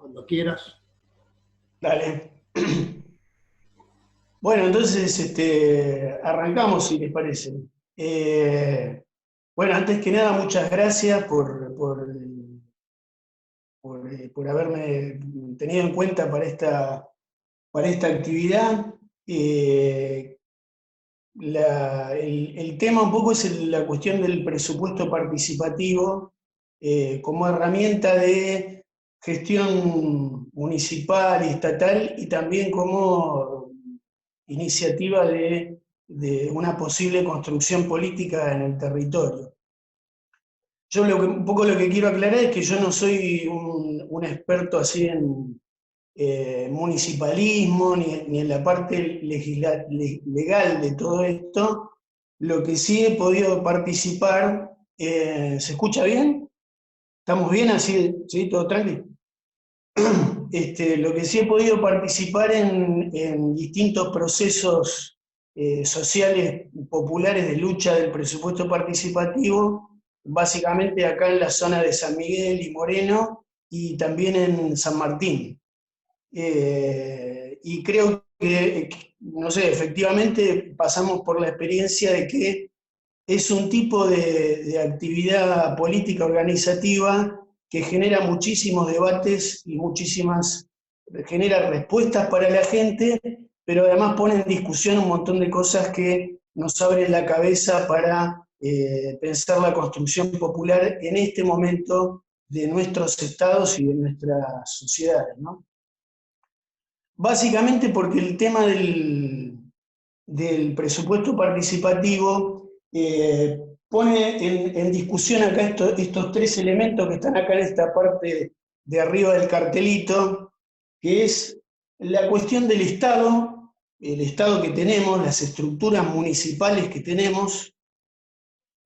Cuando quieras. Dale. Bueno, entonces arrancamos, si les parece. Eh, bueno, antes que nada, muchas gracias por haberme tenido en cuenta para esta actividad. Eh, el tema un poco es la cuestión del presupuesto participativo como herramienta de gestión municipal y estatal y también como iniciativa de una posible construcción política en el territorio. Yo un poco lo que quiero aclarar es que yo no soy un experto así en municipalismo ni en la parte legal de todo esto. Lo que sí he podido participar, ¿se escucha bien? ¿Estamos bien así? ¿Sí? ¿Todo tranquilo? Lo que sí he podido participar en distintos procesos sociales populares de lucha del presupuesto participativo, básicamente acá en la zona de San Miguel y Moreno, y también en San Martín. Y creo que, no sé, efectivamente pasamos por la experiencia de que es un tipo de actividad política organizativa que genera muchísimos debates y genera respuestas para la gente, pero además pone en discusión un montón de cosas que nos abren la cabeza para pensar la construcción popular en este momento de nuestros estados y de nuestras sociedades, ¿no? Básicamente porque el tema del presupuesto participativo pone en discusión acá estos tres elementos que están acá en esta parte de arriba del cartelito, que es la cuestión del Estado, el Estado que tenemos, las estructuras municipales que tenemos,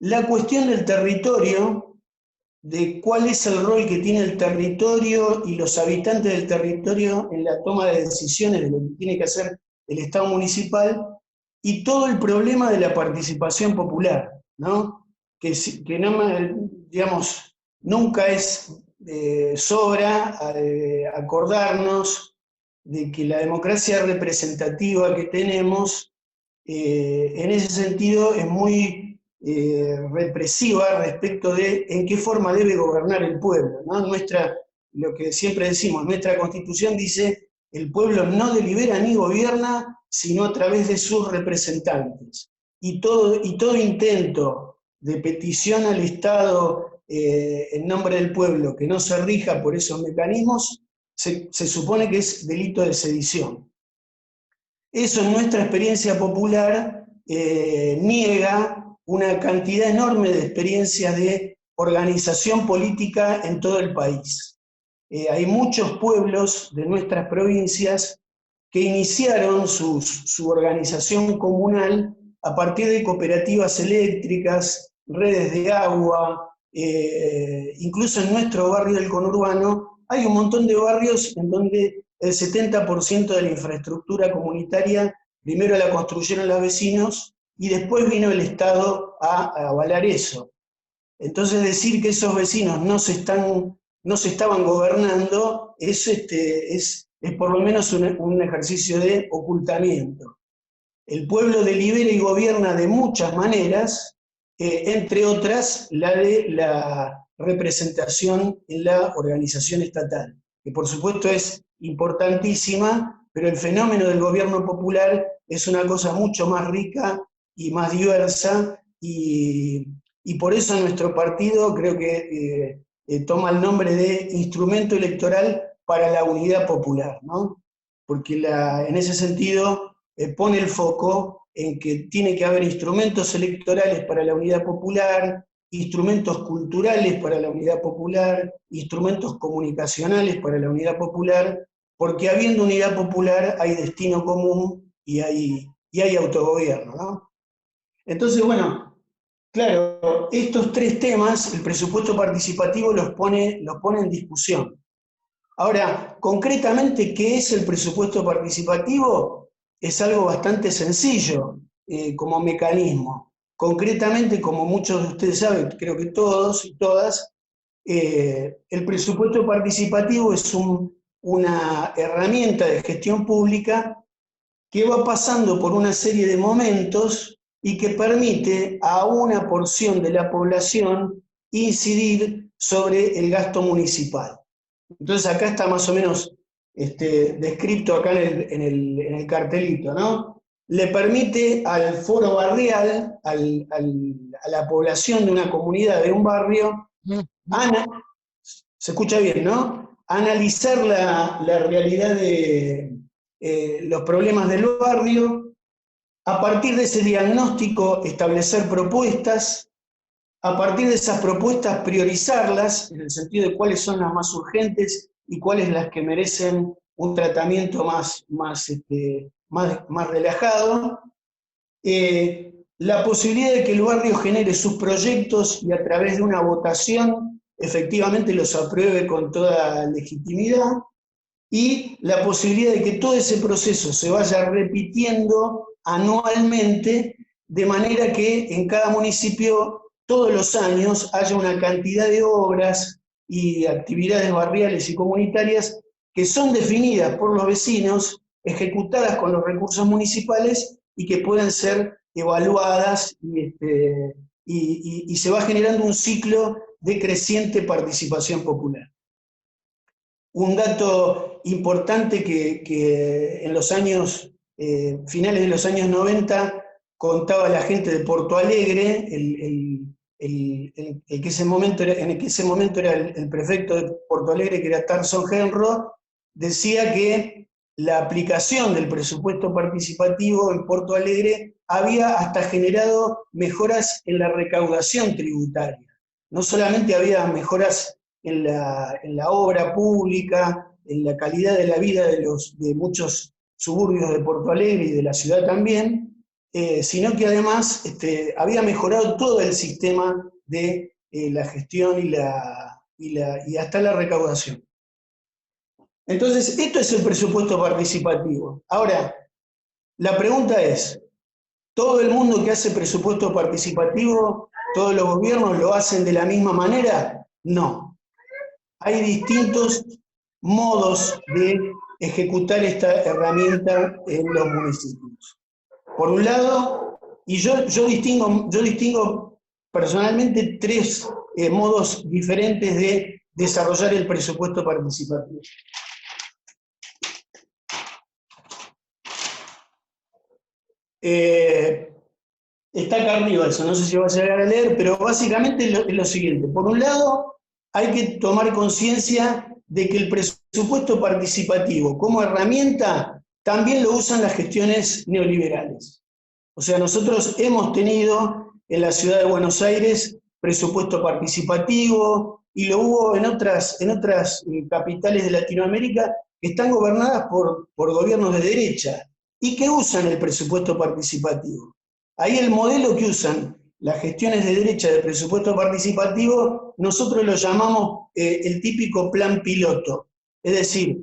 la cuestión del territorio, de cuál es el rol que tiene el territorio y los habitantes del territorio en la toma de decisiones de lo que tiene que hacer el Estado municipal, y todo el problema de la participación popular, ¿no? Que no, digamos, nunca es sobra acordarnos de que la democracia representativa que tenemos, en ese sentido, es muy represiva respecto de en qué forma debe gobernar el pueblo, ¿no? Lo que siempre decimos, nuestra Constitución dice: el pueblo no delibera ni gobierna, sino a través de sus representantes. Y todo intento de petición al Estado en nombre del pueblo que no se rija por esos mecanismos, se supone que es delito de sedición. Eso en nuestra experiencia popular niega una cantidad enorme de experiencias de organización política en todo el país. Hay muchos pueblos de nuestras provincias que iniciaron su organización comunal a partir de cooperativas eléctricas, redes de agua, incluso en nuestro barrio del conurbano hay un montón de barrios en donde el 70% de la infraestructura comunitaria primero la construyeron los vecinos y después vino el Estado a avalar eso. Entonces decir que esos vecinos no se estaban gobernando es por lo menos un ejercicio de ocultamiento. El pueblo delibera y gobierna de muchas maneras, entre otras la de la representación en la organización estatal, que por supuesto es importantísima, pero el fenómeno del gobierno popular es una cosa mucho más rica y más diversa, y por eso nuestro partido creo que toma el nombre de Instrumento Electoral para la Unidad Popular, ¿no? Porque en ese sentido pone el foco en que tiene que haber instrumentos electorales para la unidad popular, instrumentos culturales para la unidad popular, instrumentos comunicacionales para la unidad popular, porque habiendo unidad popular hay destino común y hay autogobierno, ¿no? Entonces, bueno, claro, estos tres temas, el presupuesto participativo los pone en discusión. Ahora, concretamente, ¿qué es el presupuesto participativo? Es algo bastante sencillo como mecanismo. Concretamente, como muchos de ustedes saben, creo que todos y todas, el presupuesto participativo es un una herramienta de gestión pública que va pasando por una serie de momentos y que permite a una porción de la población incidir sobre el gasto municipal. Entonces acá está más o menos descrito acá en el cartelito, ¿no? Le permite al foro barrial, a la población de una comunidad, de un barrio, se escucha bien, ¿no? Analizar la realidad de los problemas del barrio, a partir de ese diagnóstico establecer propuestas, a partir de esas propuestas priorizarlas, en el sentido de cuáles son las más urgentes y cuáles las que merecen un tratamiento más relajado. La posibilidad de que el barrio genere sus proyectos y a través de una votación efectivamente los apruebe con toda legitimidad, y la posibilidad de que todo ese proceso se vaya repitiendo anualmente, de manera que en cada municipio todos los años haya una cantidad de obras y actividades barriales y comunitarias que son definidas por los vecinos, ejecutadas con los recursos municipales y que pueden ser evaluadas, y se va generando un ciclo de creciente participación popular. Un dato importante que en los años, finales de los años 90, contaba la gente de Porto Alegre, en el que ese momento era el prefecto de Porto Alegre, que era Tarso Genro, decía que la aplicación del presupuesto participativo en Porto Alegre había hasta generado mejoras en la recaudación tributaria. No solamente había mejoras en la obra pública, en la calidad de la vida de muchos suburbios de Porto Alegre y de la ciudad también, sino que además había mejorado todo el sistema de la gestión y hasta la recaudación. Entonces, esto es el presupuesto participativo. Ahora, la pregunta es, ¿todo el mundo que hace presupuesto participativo, todos los gobiernos lo hacen de la misma manera? No. Hay distintos modos de ejecutar esta herramienta en los municipios. Por un lado, y yo distingo personalmente tres modos diferentes de desarrollar el presupuesto participativo. Está acá arriba eso, no sé si va a llegar a leer, pero básicamente es lo siguiente. Por un lado, hay que tomar conciencia de que el presupuesto participativo como herramienta también lo usan las gestiones neoliberales. O sea, nosotros hemos tenido en la ciudad de Buenos Aires presupuesto participativo, y lo hubo en otras capitales de Latinoamérica que están gobernadas por gobiernos de derecha y que usan el presupuesto participativo. Ahí el modelo que usan las gestiones de derecha de presupuesto participativo, nosotros lo llamamos el típico plan piloto. Es decir,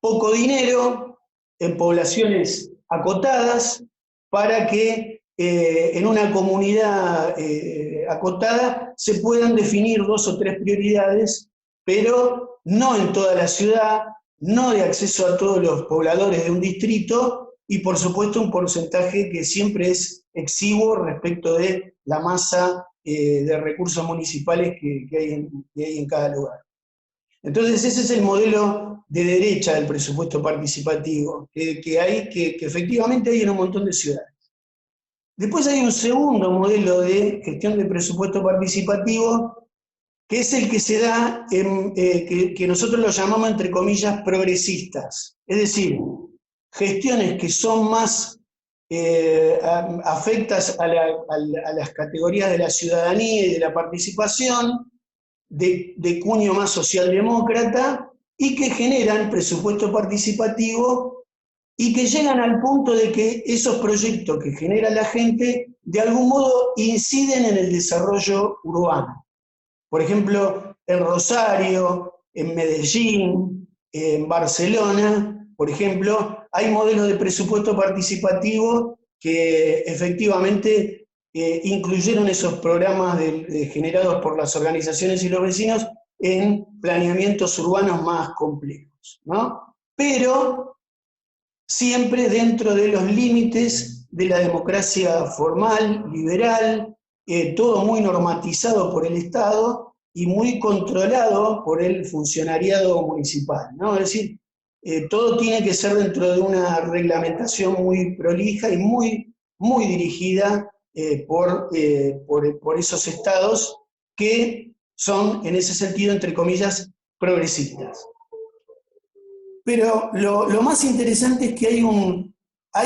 poco dinero en poblaciones acotadas para que en una comunidad acotada se puedan definir 2 o 3 prioridades, pero no en toda la ciudad, no de acceso a todos los pobladores de un distrito, y por supuesto un porcentaje que siempre es exiguo respecto de la masa de recursos municipales que hay en cada lugar. Entonces ese es el modelo de derecha del presupuesto participativo, que efectivamente hay en un montón de ciudades. Después hay un segundo modelo de gestión de presupuesto participativo, que es el que se da, que nosotros lo llamamos entre comillas progresistas. Es decir, gestiones que son más afectas a las categorías de la ciudadanía y de la participación, de cuño más socialdemócrata, y que generan presupuesto participativo y que llegan al punto de que esos proyectos que genera la gente de algún modo inciden en el desarrollo urbano. Por ejemplo, en Rosario, en Medellín, en Barcelona, por ejemplo, hay modelos de presupuesto participativo que efectivamente incluyeron esos programas generados por las organizaciones y los vecinos en planeamientos urbanos más complejos. digamos, ¿no? Pero siempre dentro de los límites de la democracia formal, liberal, todo muy normatizado por el Estado y muy controlado por el funcionariado municipal, ¿no? Es decir, todo tiene que ser dentro de una reglamentación muy prolija y muy dirigida por esos estados que son, en ese sentido, entre comillas, progresistas. Pero lo más interesante es que hay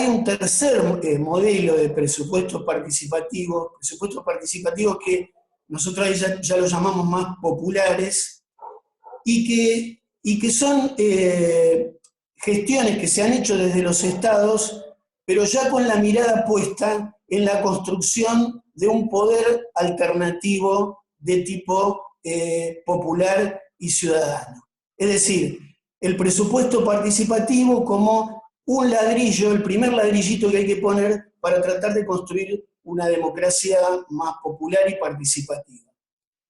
un tercer modelo de presupuestos participativos que nosotros ahí ya lo llamamos más populares, y que son gestiones que se han hecho desde los estados, pero ya con la mirada puesta en la construcción de un poder alternativo de tipo popular y ciudadano. Es decir, el presupuesto participativo como un ladrillo, el primer ladrillito que hay que poner para tratar de construir una democracia más popular y participativa.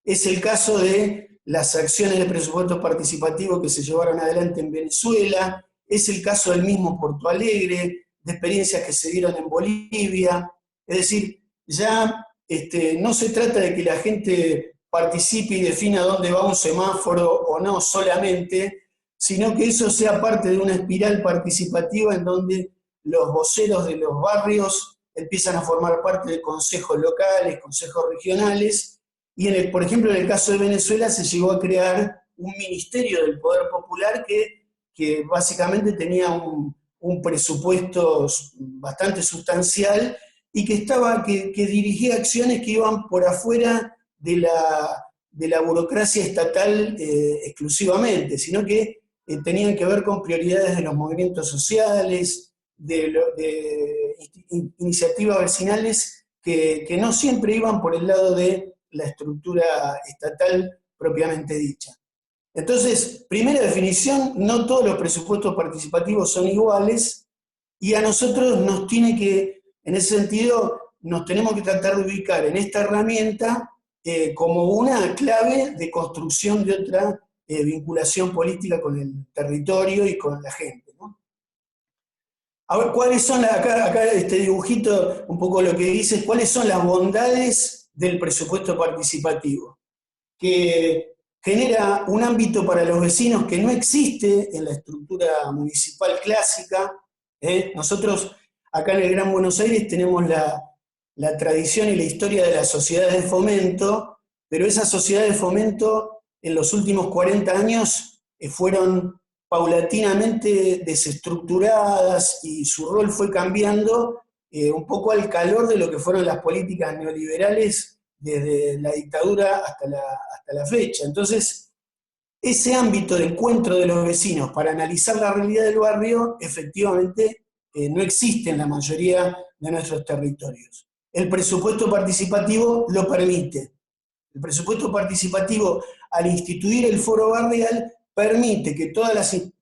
Es el caso de las acciones de presupuesto participativo que se llevaron adelante en Venezuela, es el caso del mismo Porto Alegre, de experiencias que se dieron en Bolivia. Es decir, ya no se trata de que la gente participe y defina dónde va un semáforo o no solamente, sino que eso sea parte de una espiral participativa en donde los voceros de los barrios empiezan a formar parte de consejos locales, consejos regionales, y por ejemplo, en el caso de Venezuela se llegó a crear un ministerio del Poder Popular que básicamente tenía un presupuesto bastante sustancial y que dirigía acciones que iban por afuera de la burocracia estatal exclusivamente, sino que tenían que ver con prioridades de los movimientos sociales, de iniciativas vecinales que no siempre iban por el lado de la estructura estatal propiamente dicha. Entonces, primera definición, no todos los presupuestos participativos son iguales, y a nosotros nos tiene que, en ese sentido, nos tenemos que tratar de ubicar en esta herramienta como una clave de construcción de otra vinculación política con el territorio y con la gente, ¿no? A ver, ¿cuáles son, acá este dibujito, un poco lo que dice, cuáles son las bondades del presupuesto participativo? Que genera un ámbito para los vecinos que no existe en la estructura municipal clásica. Nosotros acá en el Gran Buenos Aires tenemos la tradición y la historia de las sociedades de fomento, pero esas sociedades de fomento en los últimos 40 años fueron paulatinamente desestructuradas y su rol fue cambiando un poco al calor de lo que fueron las políticas neoliberales desde la dictadura hasta la fecha. Entonces, ese ámbito de encuentro de los vecinos para analizar la realidad del barrio, efectivamente, no existe en la mayoría de nuestros territorios. El presupuesto participativo lo permite. El presupuesto participativo, al instituir el foro barrial, permite que todas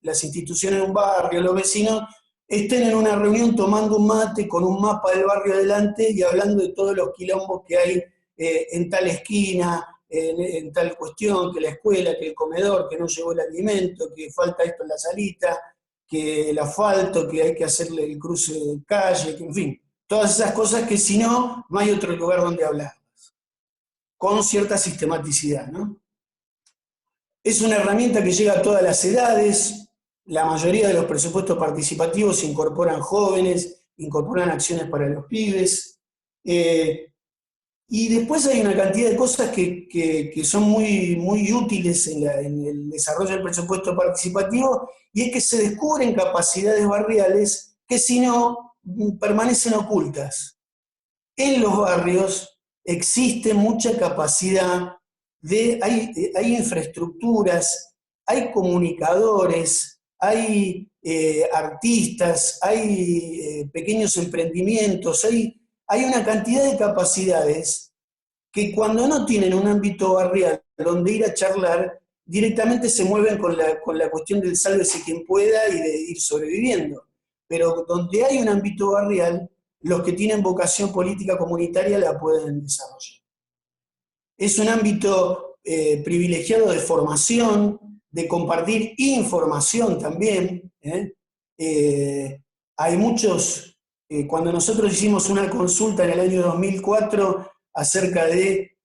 las instituciones de un barrio, los vecinos, estén en una reunión tomando un mate con un mapa del barrio adelante y hablando de todos los quilombos que hay en tal esquina, en tal cuestión, que la escuela, que el comedor, que no llegó el alimento, que falta esto en la salita, que el asfalto, que hay que hacerle el cruce de calle, que en fin, todas esas cosas que si no, no hay otro lugar donde hablarlas, con cierta sistematicidad, ¿no? Es una herramienta que llega a todas las edades, la mayoría de los presupuestos participativos incorporan jóvenes, incorporan acciones para los pibes, y después hay una cantidad de cosas que son muy útiles en el desarrollo del presupuesto participativo, y es que se descubren capacidades barriales que si no, permanecen ocultas. En los barrios existe mucha capacidad hay infraestructuras, hay comunicadores, hay artistas, hay pequeños emprendimientos, hay una cantidad de capacidades que cuando no tienen un ámbito barrial donde ir a charlar, directamente se mueven con la cuestión del sálvese quien pueda y de ir sobreviviendo. Pero donde hay un ámbito barrial, los que tienen vocación política comunitaria la pueden desarrollar. Es un ámbito privilegiado de formación, de compartir información también. Hay muchos, cuando nosotros hicimos una consulta en el año 2004 acerca de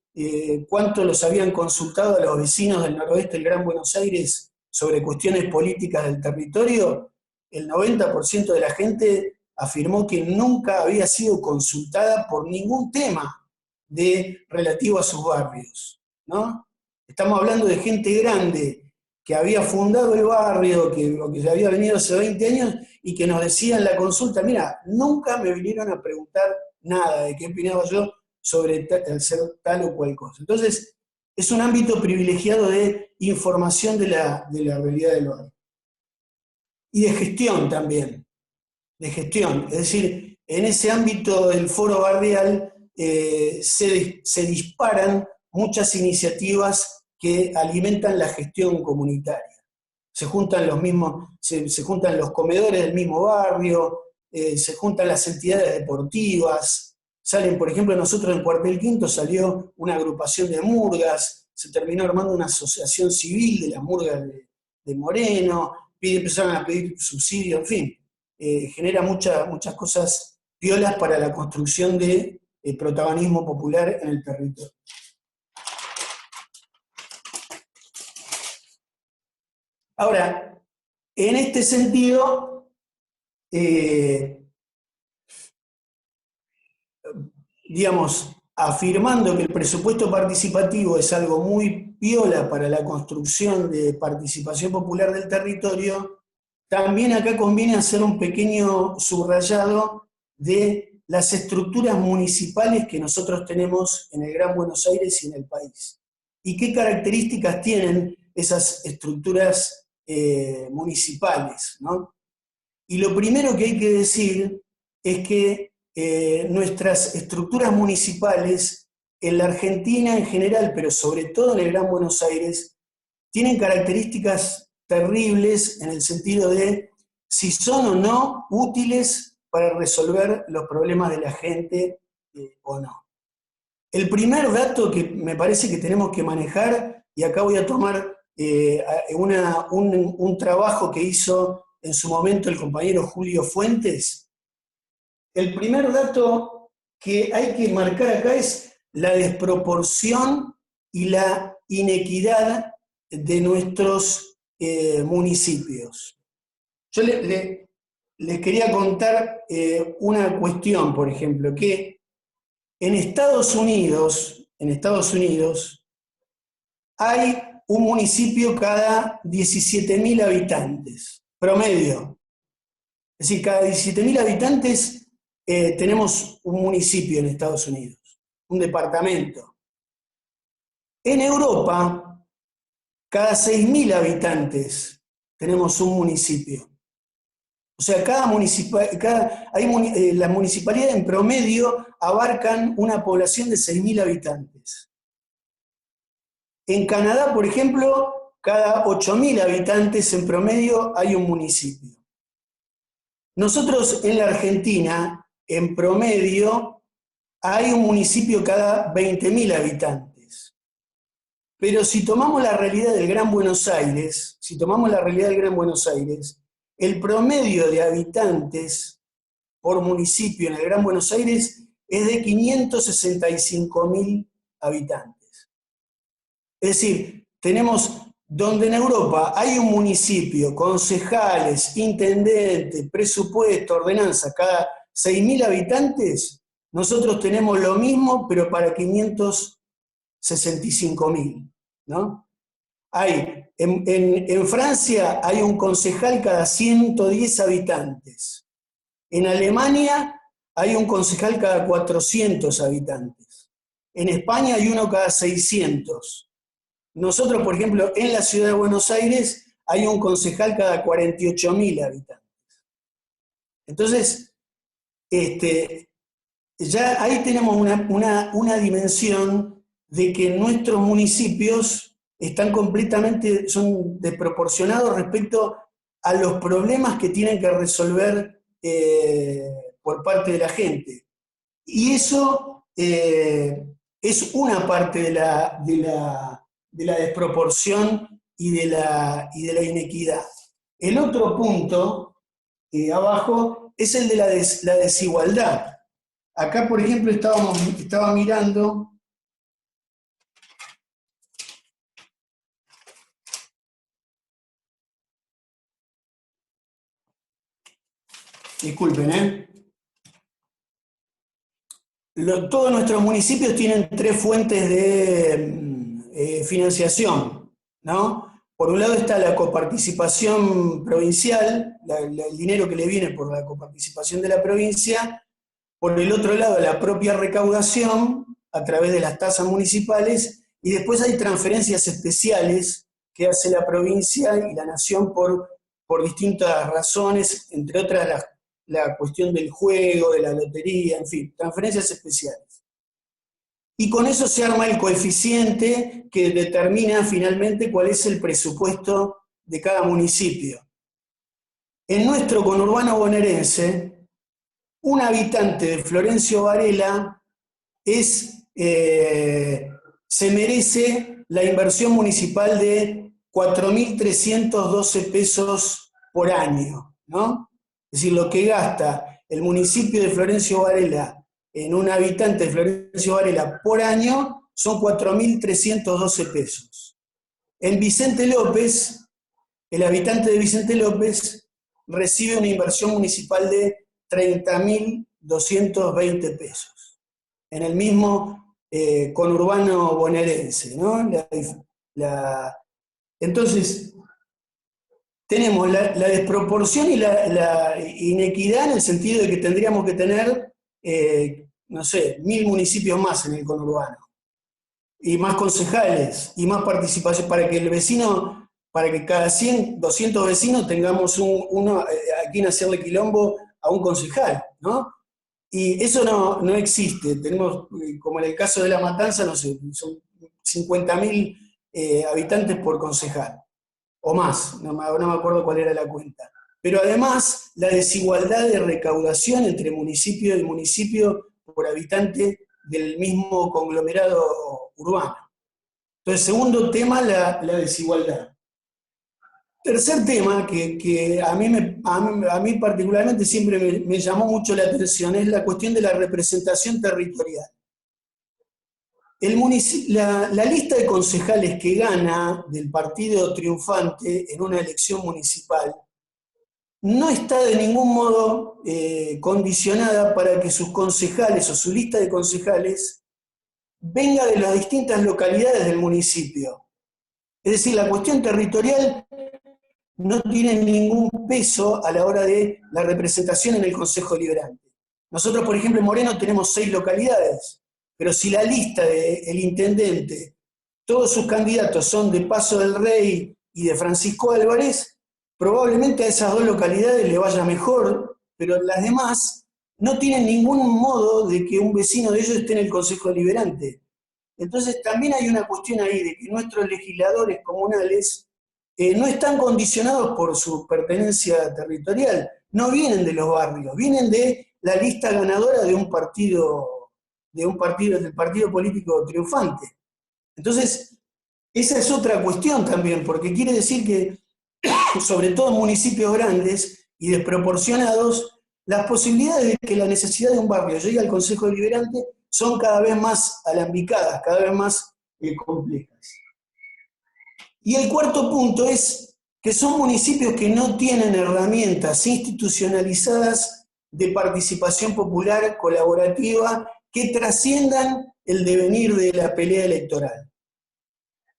cuánto los habían consultado a los vecinos del noroeste del Gran Buenos Aires sobre cuestiones políticas del territorio, el 90% de la gente afirmó que nunca había sido consultada por ningún tema relativo a sus barrios, ¿no? Estamos hablando de gente grande que había fundado el barrio, que había venido hace 20 años y que nos decía en la consulta, mira, nunca me vinieron a preguntar nada de qué opinaba yo sobre hacer tal o cual cosa. Entonces, es un ámbito privilegiado de información de la realidad del barrio. Y de gestión también, de gestión. Es decir, en ese ámbito del foro barrial se disparan muchas iniciativas que alimentan la gestión comunitaria. Se juntan se juntan los comedores del mismo barrio, se juntan las entidades deportivas, salen, por ejemplo, nosotros en Cuartel Quinto salió una agrupación de murgas, se terminó armando una asociación civil de las murgas de Moreno, empezaron a pedir subsidio, en fin, genera muchas cosas piolas para la construcción de protagonismo popular en el territorio. Ahora, en este sentido, digamos, afirmando que el presupuesto participativo es algo muy piola para la construcción de participación popular del territorio, también acá conviene hacer un pequeño subrayado de las estructuras municipales que nosotros tenemos en el Gran Buenos Aires y en el país. ¿Y qué características tienen esas estructuras municipales, ¿no? Y lo primero que hay que decir es que nuestras estructuras municipales en la Argentina en general, pero sobre todo en el Gran Buenos Aires, tienen características terribles en el sentido de si son o no útiles para resolver los problemas de la gente o no. El primer dato que me parece que tenemos que manejar, y acá voy a tomar un trabajo que hizo en su momento el compañero Julio Fuentes, el primer dato que hay que marcar acá es la desproporción y la inequidad de nuestros municipios. Yo les quería contar una cuestión, por ejemplo, que en Estados Unidos hay un municipio cada 17.000 habitantes, promedio. Es decir, cada 17.000 habitantes tenemos un municipio en Estados Unidos, un departamento. En Europa, cada 6.000 habitantes tenemos un municipio. O sea, las municipalidades en promedio abarcan una población de 6.000 habitantes. En Canadá, por ejemplo, cada 8.000 habitantes en promedio hay un municipio. Nosotros en la Argentina, en promedio, hay un municipio cada 20.000 habitantes. Pero si tomamos la realidad del Gran Buenos Aires, el promedio de habitantes por municipio en el Gran Buenos Aires es de 565.000 habitantes. Es decir, tenemos donde en Europa hay un municipio, concejales, intendente, presupuesto, ordenanza, cada 6.000 habitantes, nosotros tenemos lo mismo, pero para 565.000, ¿no? En Francia hay un concejal cada 110 habitantes. En Alemania hay un concejal cada 400 habitantes. En España hay uno cada 600. Nosotros, por ejemplo, en la ciudad de Buenos Aires hay un concejal cada 48.000 habitantes. Entonces, ya ahí tenemos una dimensión de que nuestros municipios son desproporcionados respecto a los problemas que tienen que resolver por parte de la gente. Y eso es una parte de la desproporción y de la inequidad. El otro punto, abajo, es el de la desigualdad. Acá, por ejemplo, estaba mirando. Disculpen, todos nuestros municipios tienen tres fuentes de financiación, ¿no? Por un lado está la coparticipación provincial, el dinero que le viene por la coparticipación de la provincia. Por el otro lado, la propia recaudación a través de las tasas municipales, y después hay transferencias especiales que hace la provincia y la nación por distintas razones, entre otras la cuestión del juego, de la lotería, en fin, transferencias especiales. Y con eso se arma el coeficiente que determina finalmente cuál es el presupuesto de cada municipio. En nuestro conurbano bonaerense, un habitante de Florencio Varela se merece la inversión municipal de 4.312 pesos por año, ¿no? Es decir, lo que gasta el municipio de Florencio Varela en un habitante de Florencio Varela por año son 4.312 pesos. En Vicente López, el habitante de Vicente López recibe una inversión municipal de 30.220 pesos. En el mismo conurbano bonaerense, ¿no? Entonces, tenemos la desproporción y la inequidad en el sentido de que tendríamos que tener, no sé, 1.000 municipios más en el conurbano, y más concejales, y más participación, para que el vecino, para que cada 100, 200 vecinos tengamos uno a quien hacerle quilombo a un concejal, ¿no? Y eso no existe. Tenemos, como en el caso de La Matanza, no sé, son 50.000 habitantes por concejal, o más, no me acuerdo cuál era la cuenta. Pero además, la desigualdad de recaudación entre municipio y municipio por habitante del mismo conglomerado urbano. Entonces, segundo tema, la desigualdad. Tercer tema que a mí particularmente siempre me llamó mucho la atención es la cuestión de la representación territorial. La lista de concejales que gana del partido triunfante en una elección municipal no está de ningún modo condicionada para que sus concejales o su lista de concejales venga de las distintas localidades del municipio. Es decir, la cuestión territorial no tiene ningún peso a la hora de la representación en el Consejo Deliberante. Nosotros, por ejemplo, en Moreno tenemos 6 localidades, pero si la lista del intendente, todos sus candidatos son de Paso del Rey y de Francisco Álvarez, probablemente a esas 2 localidades le vaya mejor, pero las demás no tienen ningún modo de que un vecino de ellos esté en el Consejo Deliberante. Entonces también hay una cuestión ahí de que nuestros legisladores comunales no están condicionados por su pertenencia territorial, no vienen de los barrios, vienen de la lista ganadora de un partido, del partido político triunfante. Entonces, esa es otra cuestión también, porque quiere decir que, sobre todo en municipios grandes y desproporcionados, las posibilidades de que la necesidad de un barrio llegue al Consejo Deliberante son cada vez más alambicadas, cada vez más complejas. Y el cuarto punto es que son municipios que no tienen herramientas institucionalizadas de participación popular colaborativa que trasciendan el devenir de la pelea electoral.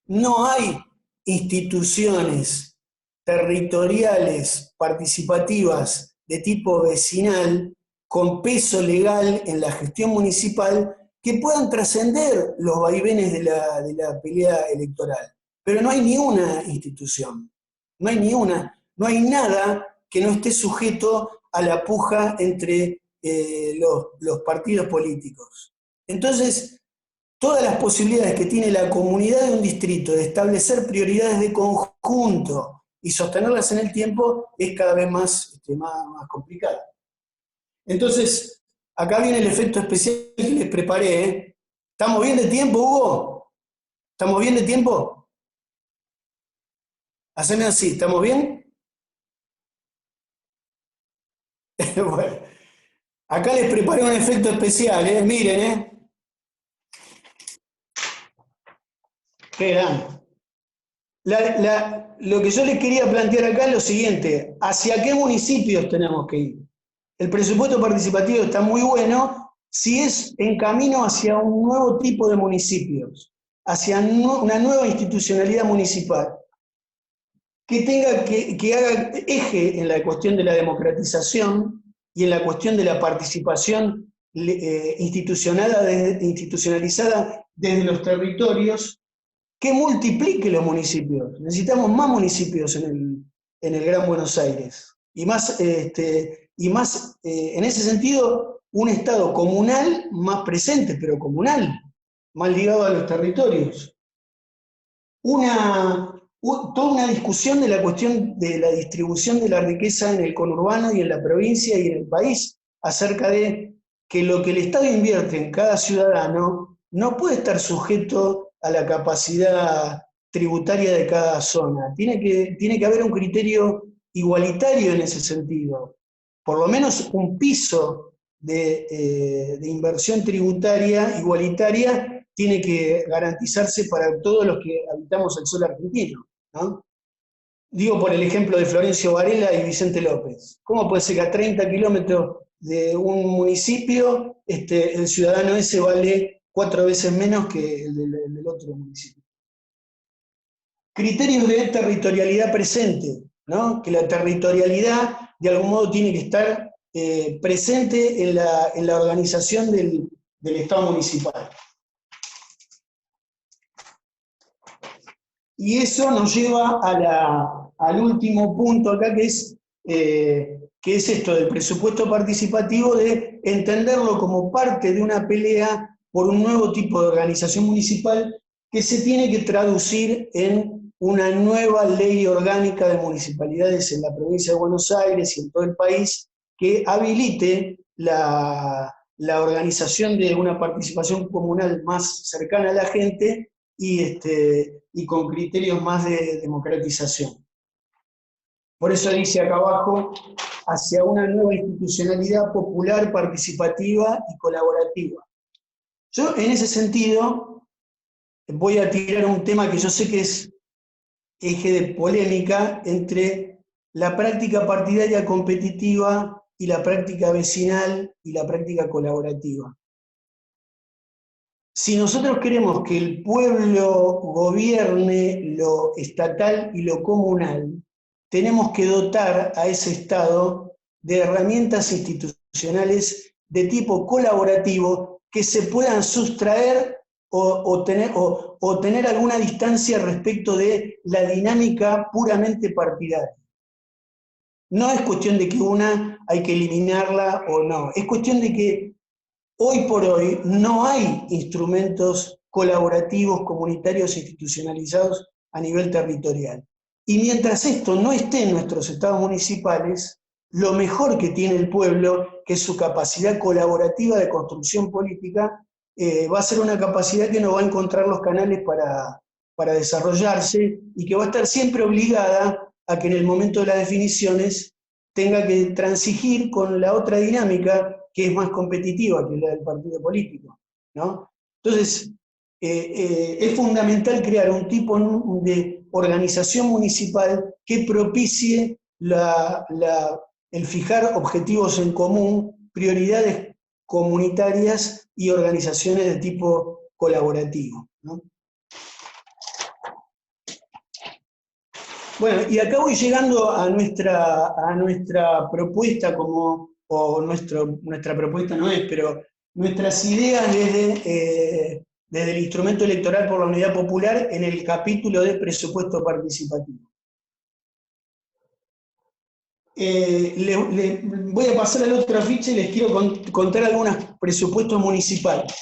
No hay instituciones territoriales participativas de tipo vecinal con peso legal en la gestión municipal que puedan trascender los vaivenes de la pelea electoral. Pero no hay ni una institución, no hay nada que no esté sujeto a la puja entre los partidos políticos. Entonces, todas las posibilidades que tiene la comunidad de un distrito de establecer prioridades de conjunto y sostenerlas en el tiempo es cada vez más complicada. Entonces, acá viene el efecto especial que les preparé. ¿Estamos bien de tiempo, Hugo? ¿Estamos bien de tiempo? Haceme así, ¿estamos bien? Bueno, acá les preparé un efecto especial, miren, qué grande. Lo que yo les quería plantear acá es lo siguiente, ¿hacia qué municipios tenemos que ir? El presupuesto participativo está muy bueno si es en camino hacia un nuevo tipo de municipios, hacia una nueva institucionalidad municipal, que haga eje en la cuestión de la democratización y en la cuestión de la participación institucionalizada desde los territorios, que multiplique los municipios. Necesitamos más municipios en el Gran Buenos Aires. En ese sentido, un Estado comunal más presente, pero comunal, más ligado a los territorios. Toda una discusión de la cuestión de la distribución de la riqueza en el conurbano y en la provincia y en el país, acerca de que lo que el Estado invierte en cada ciudadano no puede estar sujeto a la capacidad tributaria de cada zona. Tiene que haber un criterio igualitario en ese sentido. Por lo menos un piso de inversión tributaria igualitaria tiene que garantizarse para todos los que habitamos el suelo argentino, ¿no? Digo por el ejemplo de Florencio Varela y Vicente López. ¿Cómo puede ser que a 30 kilómetros de un municipio el ciudadano ese vale 4 veces menos que el del otro municipio? Criterios de territorialidad presente, ¿no? Que la territorialidad de algún modo tiene que estar presente en la organización del Estado municipal. Y eso nos lleva al último punto acá, que es esto del presupuesto participativo, de entenderlo como parte de una pelea por un nuevo tipo de organización municipal que se tiene que traducir en una nueva ley orgánica de municipalidades en la provincia de Buenos Aires y en todo el país, que habilite la organización de una participación comunal más cercana a la gente y con criterios más de democratización. Por eso dice acá abajo, hacia una nueva institucionalidad popular, participativa y colaborativa. Yo en ese sentido voy a tirar un tema que yo sé que es eje de polémica entre la práctica partidaria competitiva y la práctica vecinal y la práctica colaborativa. Si nosotros queremos que el pueblo gobierne lo estatal y lo comunal, tenemos que dotar a ese Estado de herramientas institucionales de tipo colaborativo que se puedan sustraer o tener alguna distancia respecto de la dinámica puramente partidaria. No es cuestión de que una hay que eliminarla o no, es cuestión de que hoy por hoy no hay instrumentos colaborativos, comunitarios, institucionalizados a nivel territorial. Y mientras esto no esté en nuestros estados municipales, lo mejor que tiene el pueblo, que es su capacidad colaborativa de construcción política, va a ser una capacidad que no va a encontrar los canales para desarrollarse y que va a estar siempre obligada a que en el momento de las definiciones tenga que transigir con la otra dinámica que es más competitiva que la del partido político, ¿no? Entonces, es fundamental crear un tipo de organización municipal que propicie el fijar objetivos en común, prioridades comunitarias y organizaciones de tipo colaborativo, ¿no? Bueno, y acá voy llegando a nuestra propuesta nuestra propuesta no es, pero nuestras ideas desde el instrumento electoral por la unidad popular en el capítulo de presupuesto participativo. Voy a pasar a la otra ficha y les quiero contar algunos presupuestos municipales.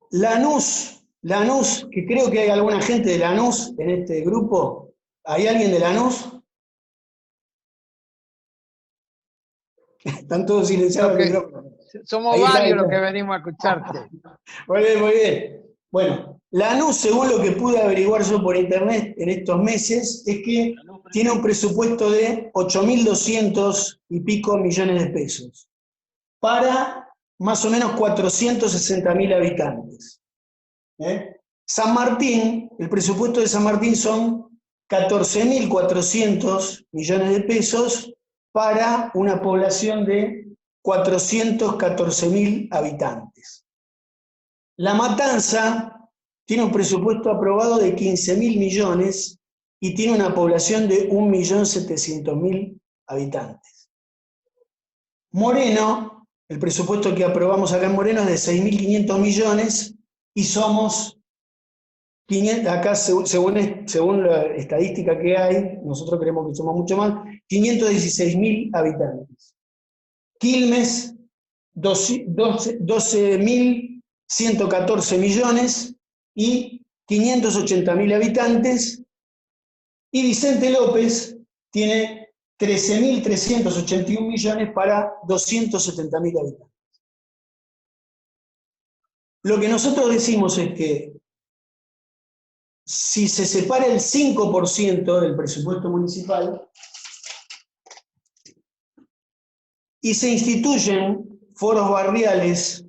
Lanús, que creo que hay alguna gente de Lanús en este grupo. ¿Hay alguien de Lanús? Están todos silenciados el micrófono. Somos varios los que venimos a escucharte. Muy bien, muy bien. Bueno, Lanús, según lo que pude averiguar yo por internet en estos meses, es que tiene un presupuesto de 8.200 y pico millones de pesos para más o menos 460.000 habitantes. San Martín, el presupuesto de San Martín son 14.400 millones de pesos para una población de 414.000 habitantes. La Matanza tiene un presupuesto aprobado de 15.000 millones y tiene una población de 1.700.000 habitantes. Moreno, el presupuesto que aprobamos acá en Moreno es de 6.500 millones y somos 500, acá según la estadística que hay, nosotros creemos que somos mucho más, 516.000 habitantes. Quilmes, 12.114 millones y 580.000 habitantes. Y Vicente López tiene 13.381 millones para 270.000 habitantes. Lo que nosotros decimos es que si se separa el 5% del presupuesto municipal y se instituyen foros barriales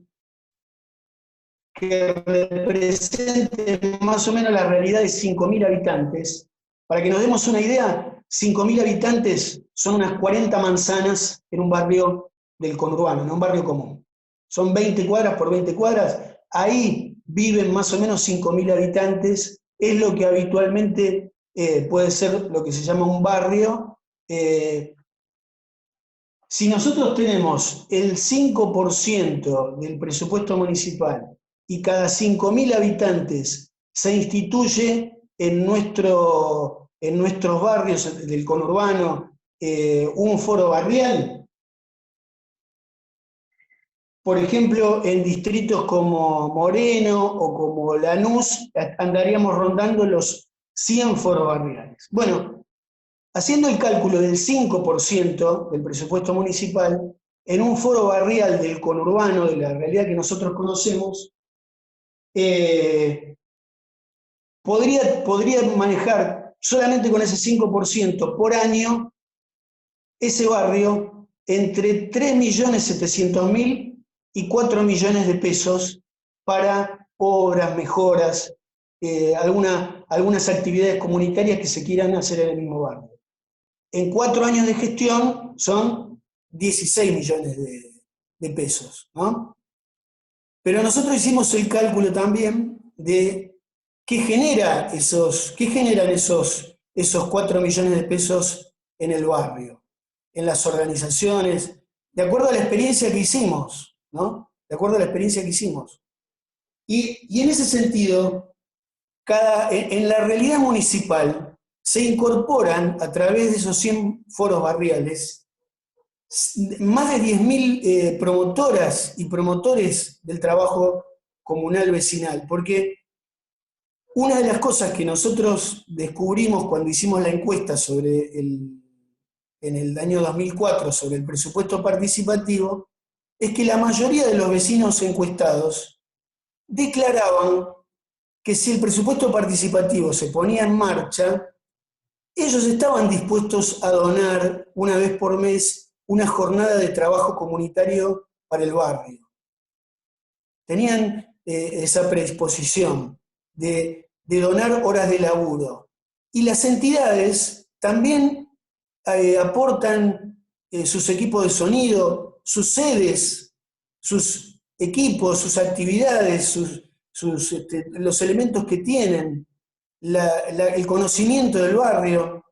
que representen más o menos la realidad de 5.000 habitantes, para que nos demos una idea, 5.000 habitantes son unas 40 manzanas en un barrio del conurbano, en un barrio común. Son 20 cuadras por 20 cuadras, ahí viven más o menos 5.000 habitantes, es lo que habitualmente puede ser lo que se llama un barrio. Si nosotros tenemos el 5% del presupuesto municipal y cada 5.000 habitantes se instituye en nuestros barrios del conurbano un foro barrial, por ejemplo, en distritos como Moreno o como Lanús, andaríamos rondando los 100 foros barriales. Bueno, haciendo el cálculo del 5% del presupuesto municipal, en un foro barrial del conurbano, de la realidad que nosotros conocemos, podría manejar solamente con ese 5% por año ese barrio entre 3.700.000 y 4 millones de pesos para obras, mejoras, algunas actividades comunitarias que se quieran hacer en el mismo barrio. En 4 años de gestión son 16 millones de pesos, ¿no? Pero nosotros hicimos el cálculo también de qué generan esos 4 millones de pesos en el barrio, en las organizaciones, de acuerdo a la experiencia que hicimos, ¿no? De acuerdo a la experiencia que hicimos. Y en ese sentido, en la realidad municipal se incorporan a través de esos 100 foros barriales más de 10.000 promotoras y promotores del trabajo comunal vecinal, porque una de las cosas que nosotros descubrimos cuando hicimos la encuesta en el año 2004 sobre el presupuesto participativo, es que la mayoría de los vecinos encuestados declaraban que si el presupuesto participativo se ponía en marcha, ellos estaban dispuestos a donar una vez por mes una jornada de trabajo comunitario para el barrio. Tenían esa predisposición de donar horas de laburo. Y las entidades también aportan sus equipos de sonido, sus sedes, sus equipos, sus actividades, los elementos que tienen, el conocimiento del barrio.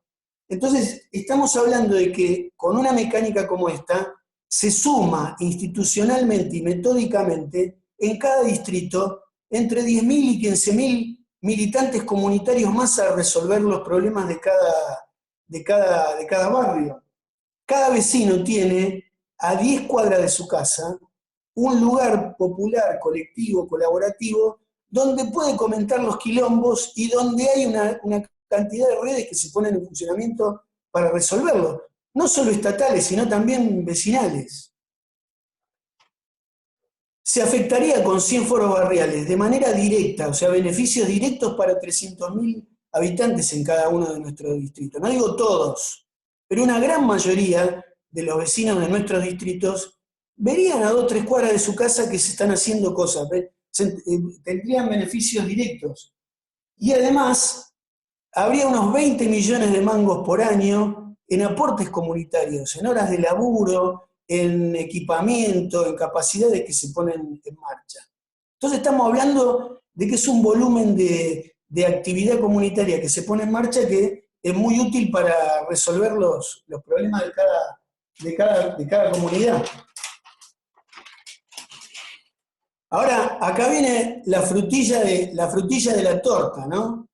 Entonces, estamos hablando de que con una mecánica como esta, se suma institucionalmente y metódicamente en cada distrito entre 10.000 y 15.000 militantes comunitarios más a resolver los problemas de cada barrio. Cada vecino tiene a 10 cuadras de su casa un lugar popular, colectivo, colaborativo, donde puede comentar los quilombos y donde hay una cantidad de redes que se ponen en funcionamiento para resolverlo, no solo estatales, sino también vecinales. se afectaría con 100 foros barriales de manera directa, o sea, beneficios directos para 300.000 habitantes en cada uno de nuestros distritos. No digo todos, pero una gran mayoría de los vecinos de nuestros distritos verían a 2 o 3 cuadras de su casa que se están haciendo cosas, tendrían beneficios directos. Y además, habría unos 20 millones de mangos por año en aportes comunitarios, en horas de laburo, en equipamiento, en capacidades que se ponen en marcha. Entonces estamos hablando de que es un volumen de actividad comunitaria que se pone en marcha que es muy útil para resolver los problemas de cada comunidad. Ahora, acá viene la frutilla de la torta, ¿no?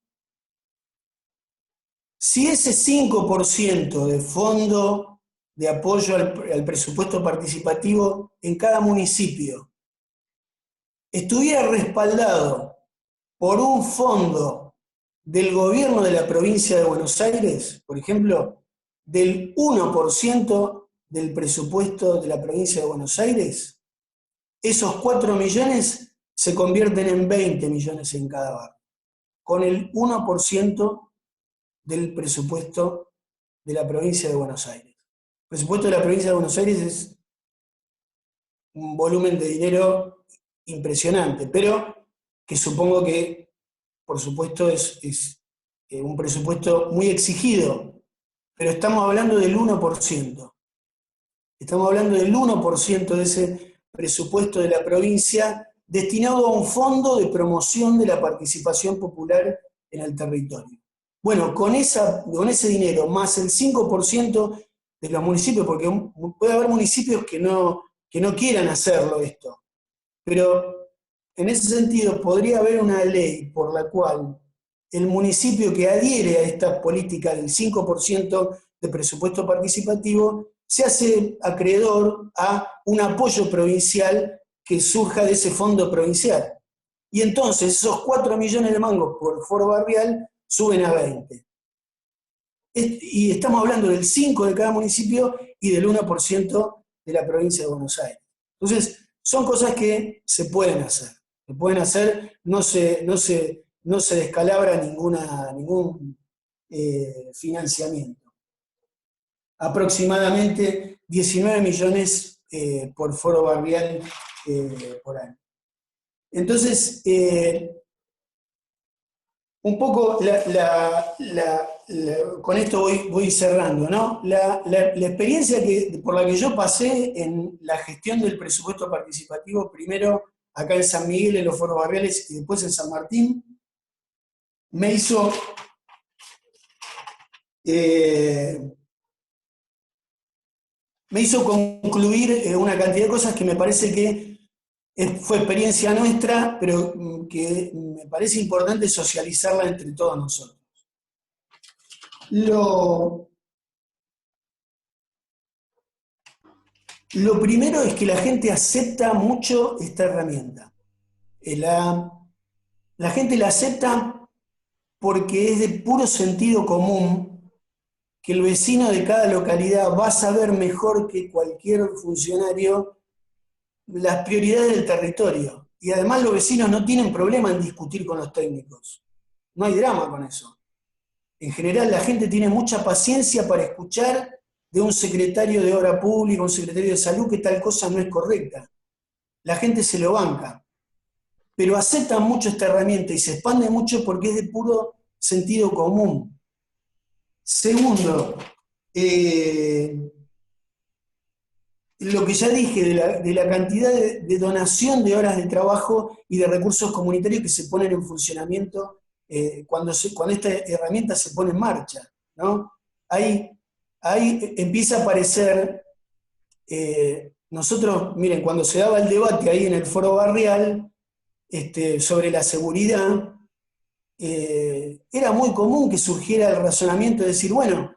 Si ese 5% de fondo de apoyo al presupuesto participativo en cada municipio estuviera respaldado por un fondo del gobierno de la provincia de Buenos Aires, por ejemplo, del 1% del presupuesto de la provincia de Buenos Aires, esos 4 millones se convierten en 20 millones en cada barrio, con el 1% del presupuesto de la provincia de Buenos Aires. El presupuesto de la provincia de Buenos Aires es un volumen de dinero impresionante, pero que supongo que, por supuesto, es un presupuesto muy exigido, pero estamos hablando del 1%. Estamos hablando del 1% de ese presupuesto de la provincia destinado a un fondo de promoción de la participación popular en el territorio. Bueno, con ese dinero, más el 5% de los municipios, porque puede haber municipios que no quieran hacerlo esto, pero en ese sentido podría haber una ley por la cual el municipio que adhiere a esta política del 5% de presupuesto participativo se hace acreedor a un apoyo provincial que surja de ese fondo provincial. Y entonces esos 4 millones de mangos por foro barrial suben a 20. Y estamos hablando del 5% de cada municipio y del 1% de la provincia de Buenos Aires. Entonces, son cosas que se pueden hacer. Se pueden hacer, no se descalabra ningún financiamiento. Aproximadamente 19 millones por foro barrial por año. Entonces, un poco con esto voy cerrando, ¿no? La experiencia por la que yo pasé en la gestión del presupuesto participativo, primero acá en San Miguel, en los foros barriales, y después en San Martín, me hizo concluir una cantidad de cosas que me parece que fue experiencia nuestra, pero que me parece importante socializarla entre todos nosotros. Lo primero es que la gente acepta mucho esta herramienta. La gente la acepta porque es de puro sentido común que el vecino de cada localidad va a saber mejor que cualquier funcionario las prioridades del territorio. Y además los vecinos no tienen problema en discutir con los técnicos. No hay drama con eso. En general la gente tiene mucha paciencia para escuchar de un secretario de obra pública, un secretario de salud, que tal cosa no es correcta. La gente se lo banca. Pero aceptan mucho esta herramienta y se expande mucho porque es de puro sentido común. Segundo, lo que ya dije de la cantidad de donación de horas de trabajo y de recursos comunitarios que se ponen en funcionamiento cuando esta herramienta se pone en marcha, ¿no? Ahí empieza a aparecer, nosotros, miren, cuando se daba el debate ahí en el foro barrial sobre la seguridad, era muy común que surgiera el razonamiento de decir, bueno,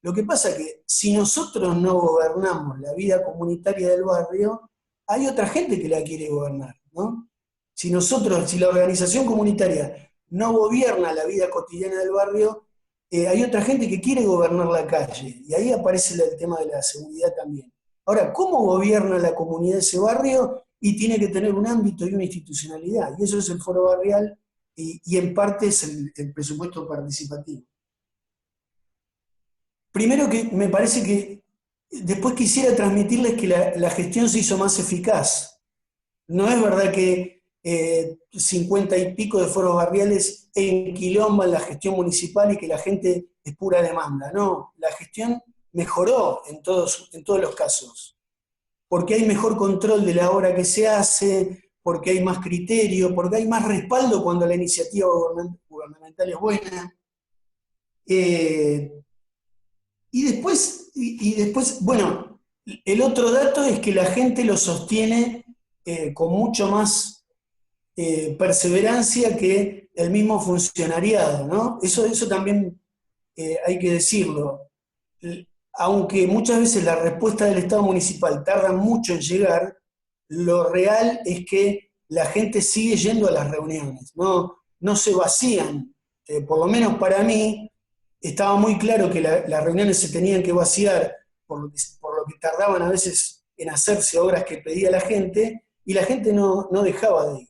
lo que pasa es que si nosotros no gobernamos la vida comunitaria del barrio, hay otra gente que la quiere gobernar, ¿no? Si la organización comunitaria no gobierna la vida cotidiana del barrio, hay otra gente que quiere gobernar la calle, y ahí aparece el tema de la seguridad también. Ahora, ¿cómo gobierna la comunidad de ese barrio? y tiene que tener un ámbito y una institucionalidad, y eso es el foro barrial, y en parte es el presupuesto participativo. Primero que me parece que después quisiera transmitirles que la gestión se hizo más eficaz. No es verdad que 50 y pico de foros barriales enquilomban la gestión municipal y que la gente es pura demanda. No, la gestión mejoró en todos los casos, porque hay mejor control de la obra que se hace, porque hay más criterio, porque hay más respaldo cuando la iniciativa gubernamental es buena. Eh, y después, bueno, el otro dato es que la gente lo sostiene con mucho más perseverancia que el mismo funcionariado, ¿no? Eso también hay que decirlo. Aunque muchas veces la respuesta del Estado municipal tarda mucho en llegar, lo real es que la gente sigue yendo a las reuniones, no se vacían. Por lo menos para mí, estaba muy claro que las reuniones se tenían que vaciar por lo que tardaban a veces en hacerse obras que pedía la gente, y la gente no dejaba de ir.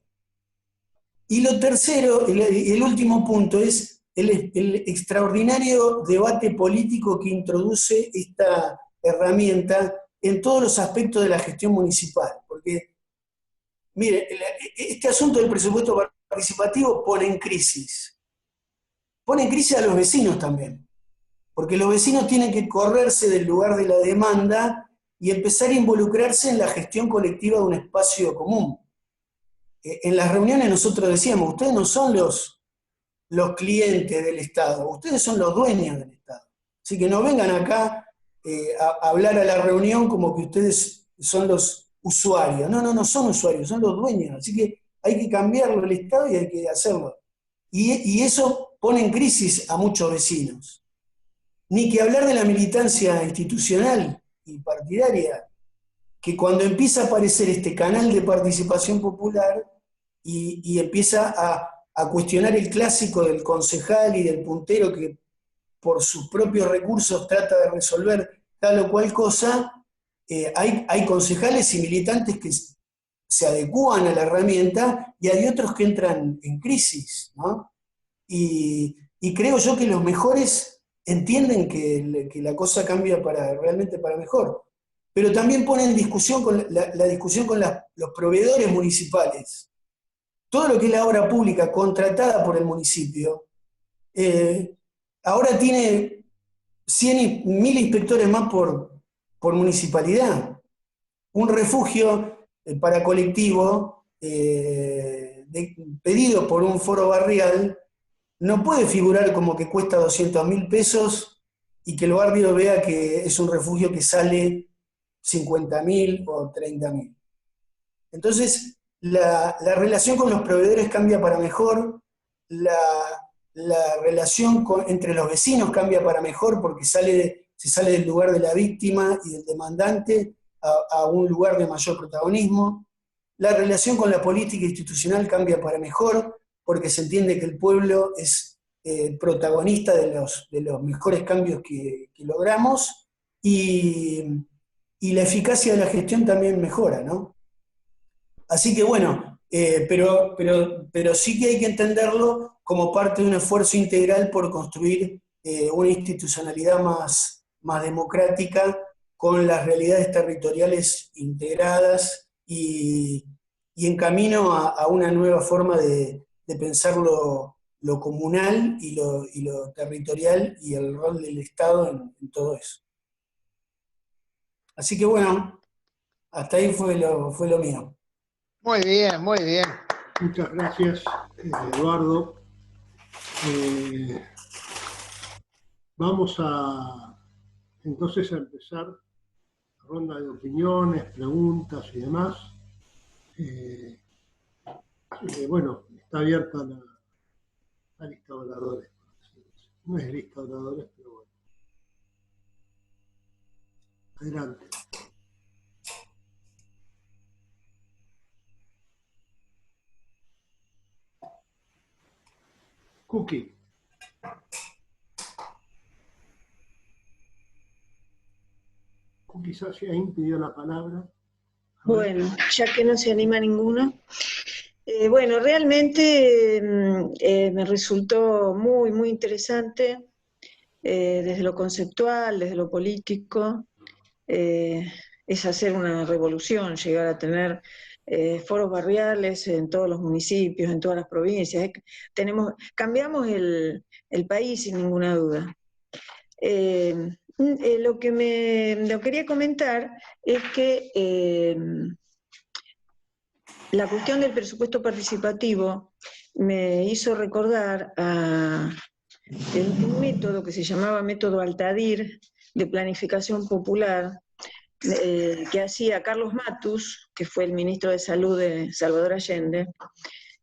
Y lo tercero, el último punto, es el extraordinario debate político que introduce esta herramienta en todos los aspectos de la gestión municipal. Porque, mire, este asunto del presupuesto participativo pone en crisis a los vecinos también, porque los vecinos tienen que correrse del lugar de la demanda y empezar a involucrarse en la gestión colectiva de un espacio común. En las reuniones nosotros decíamos, ustedes no son los clientes del Estado, ustedes son los dueños del Estado. Así que no vengan acá a hablar a la reunión como que ustedes son los usuarios. No son usuarios, son los dueños. Así que hay que cambiarlo el Estado y hay que hacerlo. Y eso pone en crisis a muchos vecinos. Ni que hablar de la militancia institucional y partidaria, que cuando empieza a aparecer este canal de participación popular y empieza a cuestionar el clásico del concejal y del puntero que por sus propios recursos trata de resolver tal o cual cosa, hay concejales y militantes que se adecúan a la herramienta y hay otros que entran en crisis, ¿no? Y creo yo que los mejores entienden que la cosa cambia realmente para mejor, pero también ponen en discusión la discusión con los proveedores municipales. Todo lo que es la obra pública contratada por el municipio, eh, ahora tiene 100 y 1000 inspectores más por municipalidad. Un refugio para colectivo pedido por un foro barrial no puede figurar como que cuesta 200.000 pesos y que el barrio vea que es un refugio que sale 50.000 o 30.000. Entonces, la relación con los proveedores cambia para mejor, la relación entre los vecinos cambia para mejor porque se sale del lugar de la víctima y del demandante a un lugar de mayor protagonismo. La relación con la política institucional cambia para mejor porque se entiende que el pueblo es protagonista de los mejores cambios que logramos, y la eficacia de la gestión también mejora, ¿no? Así que bueno, pero sí que hay que entenderlo como parte de un esfuerzo integral por construir una institucionalidad más democrática, con las realidades territoriales integradas y en camino a una nueva forma de pensar lo comunal y lo territorial y el rol del Estado en todo eso. Así que bueno, hasta ahí fue lo mío. Muy bien, muy bien. Muchas gracias, Eduardo. Vamos entonces a empezar la ronda de opiniones, preguntas y demás. Así que bueno, está abierta la lista de oradores. No es lista de oradores, pero bueno. Adelante. Cookie. Cookie Saciaín pidió la palabra. Bueno, ya que no se anima ninguno. Bueno, realmente me resultó muy, muy interesante desde lo conceptual, desde lo político. eh, es hacer una revolución, llegar a tener foros barriales en todos los municipios, en todas las provincias. Cambiamos el país sin ninguna duda. Lo que lo quería comentar es que la cuestión del presupuesto participativo me hizo recordar a un método que se llamaba método Altadir de planificación popular, que hacía Carlos Matus, que fue el ministro de Salud de Salvador Allende,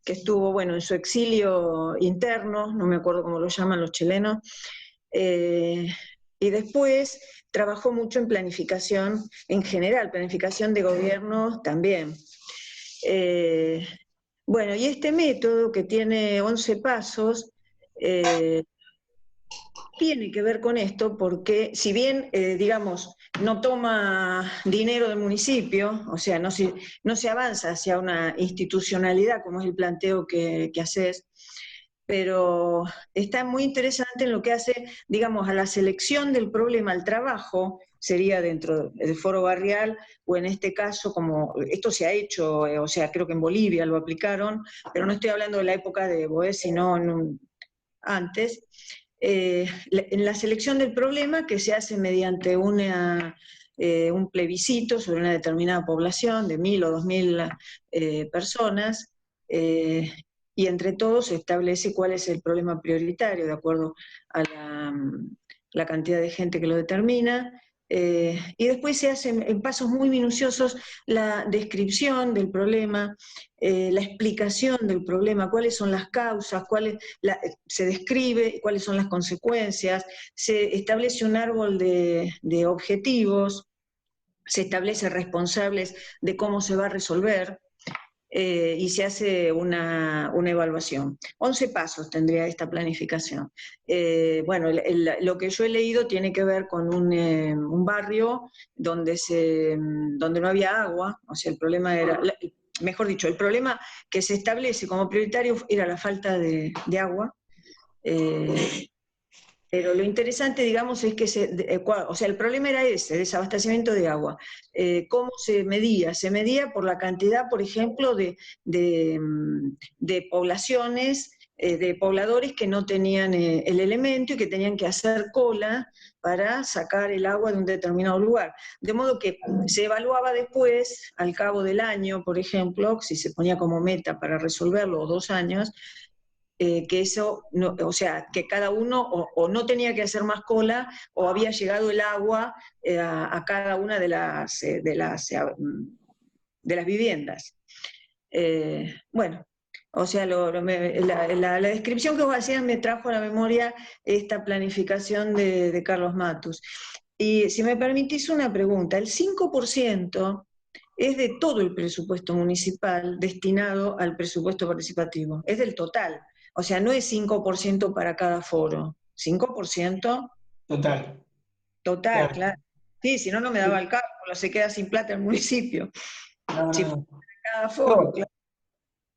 que estuvo, bueno, en su exilio interno, no me acuerdo cómo lo llaman los chilenos, y después trabajó mucho en planificación en general, planificación de gobierno también. Bueno, y este método, que tiene 11 pasos, tiene que ver con esto porque, si bien, digamos, no toma dinero del municipio, o sea, no se avanza hacia una institucionalidad, como es el planteo que haces, pero está muy interesante en lo que hace, digamos, a la selección del problema, al trabajo, sería dentro del foro barrial, o en este caso, como esto se ha hecho, o sea, creo que en Bolivia lo aplicaron, pero no estoy hablando de la época de Boé, sino antes, en la selección del problema, que se hace mediante un plebiscito sobre una determinada población de 1.000 o 2.000 personas, y entre todos se establece cuál es el problema prioritario de acuerdo a la cantidad de gente que lo determina. Y después se hace en pasos muy minuciosos la descripción del problema, la explicación del problema, cuáles son las causas, se describe cuáles son las consecuencias, se establece un árbol de objetivos, se establece responsables de cómo se va a resolver. Y se hace una evaluación. 11 pasos tendría esta planificación. Bueno, lo que yo he leído tiene que ver con un barrio donde no había agua, o sea, el problema era, mejor dicho, el problema que se establece como prioritario era la falta de agua. Pero lo interesante, digamos, es que o sea, el problema era ese, desabastecimiento de agua. ¿Cómo se medía? Se medía por la cantidad, por ejemplo, de poblaciones, de pobladores que no tenían el elemento y que tenían que hacer cola para sacar el agua de un determinado lugar. De modo que se evaluaba después, al cabo del año, por ejemplo, si se ponía como meta para resolverlo, o 2 años, que eso, no, o sea, que cada uno o no tenía que hacer más cola, o había llegado el agua a cada una de las viviendas. Bueno, o sea, la descripción que vos hacías me trajo a la memoria esta planificación de Carlos Matus. Y si me permitís una pregunta, el 5% es de todo el presupuesto municipal destinado al presupuesto participativo, es del total. O sea, no es 5% para cada foro, 5% Total. total, claro. Sí, si no, no me daba el cálculo, se queda sin plata el municipio. No, Si no, fuera no. cada foro, claro.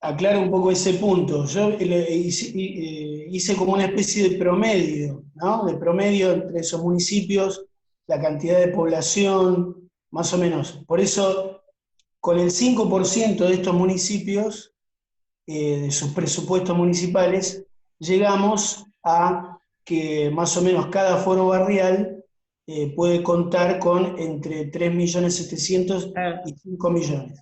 Aclaro un poco ese punto. Yo hice como una especie de promedio, ¿no? De promedio entre esos municipios, la cantidad de población, más o menos. Por eso, con el 5% de estos municipios, de sus presupuestos municipales, llegamos a que más o menos cada foro barrial puede contar con entre 3.700.000 y 5 millones.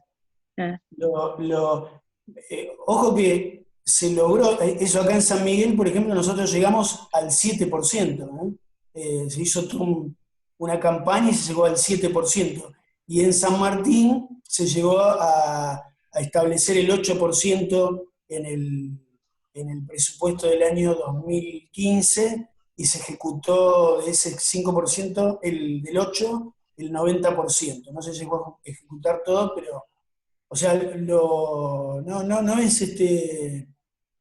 Ojo que se logró, eso acá en San Miguel, por ejemplo, nosotros llegamos al 7%, se hizo una campaña y se llegó al 7%. Y en San Martín se llegó a establecer el 8% en el presupuesto del año 2015 y se ejecutó de ese 5%, del 8%, el 90%. No se llegó a ejecutar todo, pero, o sea,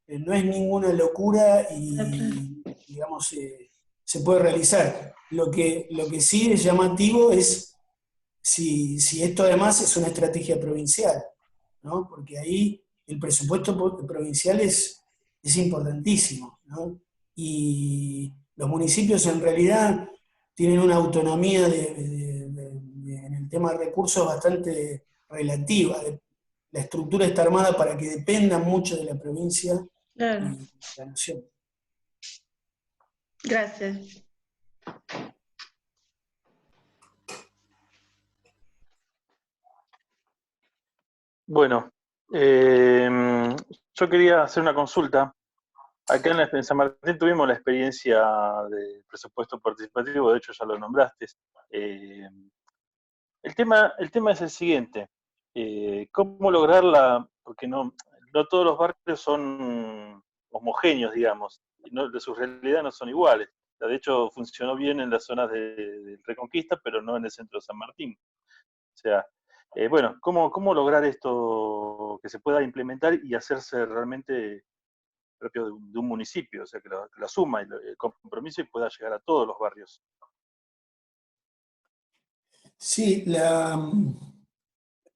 no es ninguna locura y, digamos, se puede realizar. Lo que sí es llamativo es si esto además es una estrategia provincial, ¿no? Porque ahí el presupuesto provincial es importantísimo, ¿no? Y los municipios en realidad tienen una autonomía en el tema de recursos bastante relativa. La estructura está armada para que dependan mucho de la provincia Claro, y la nación. gracias. Bueno, yo quería hacer una consulta. Acá en San Martín tuvimos la experiencia del presupuesto participativo, de hecho ya lo nombraste. Eh, el tema es el siguiente. ¿Cómo lograrla? Porque no todos los barrios son homogéneos, digamos, y de su realidad no son iguales. De hecho, funcionó bien en las zonas de Reconquista, pero no en el centro de San Martín. O sea, bueno, ¿cómo lograr esto que se pueda implementar y hacerse realmente propio de un municipio? O sea, que lo asuma el compromiso y pueda llegar a todos los barrios. Sí,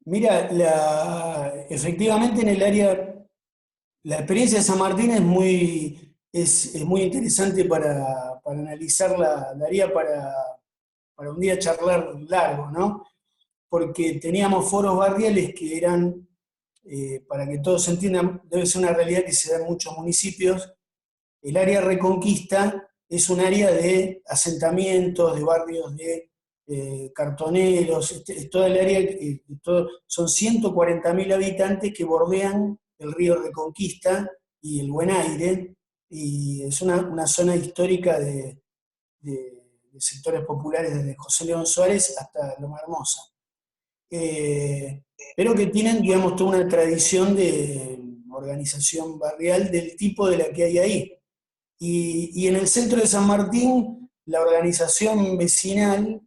mira, efectivamente en el área, la experiencia de San Martín es muy interesante para analizarla, daría para un día charlar largo, ¿no? Porque teníamos foros barriales que eran, para que todos entiendan, debe ser una realidad que se da en muchos municipios. El área Reconquista es un área de asentamientos, de barrios de cartoneros, es toda el área, son 140.000 habitantes que bordean el río Reconquista y el Buen Aire, y es una zona histórica de sectores populares desde José León Suárez hasta Loma Hermosa. Pero que tienen, digamos, toda una tradición de organización barrial del tipo de la que hay ahí. Y en el centro de San Martín, la organización vecinal,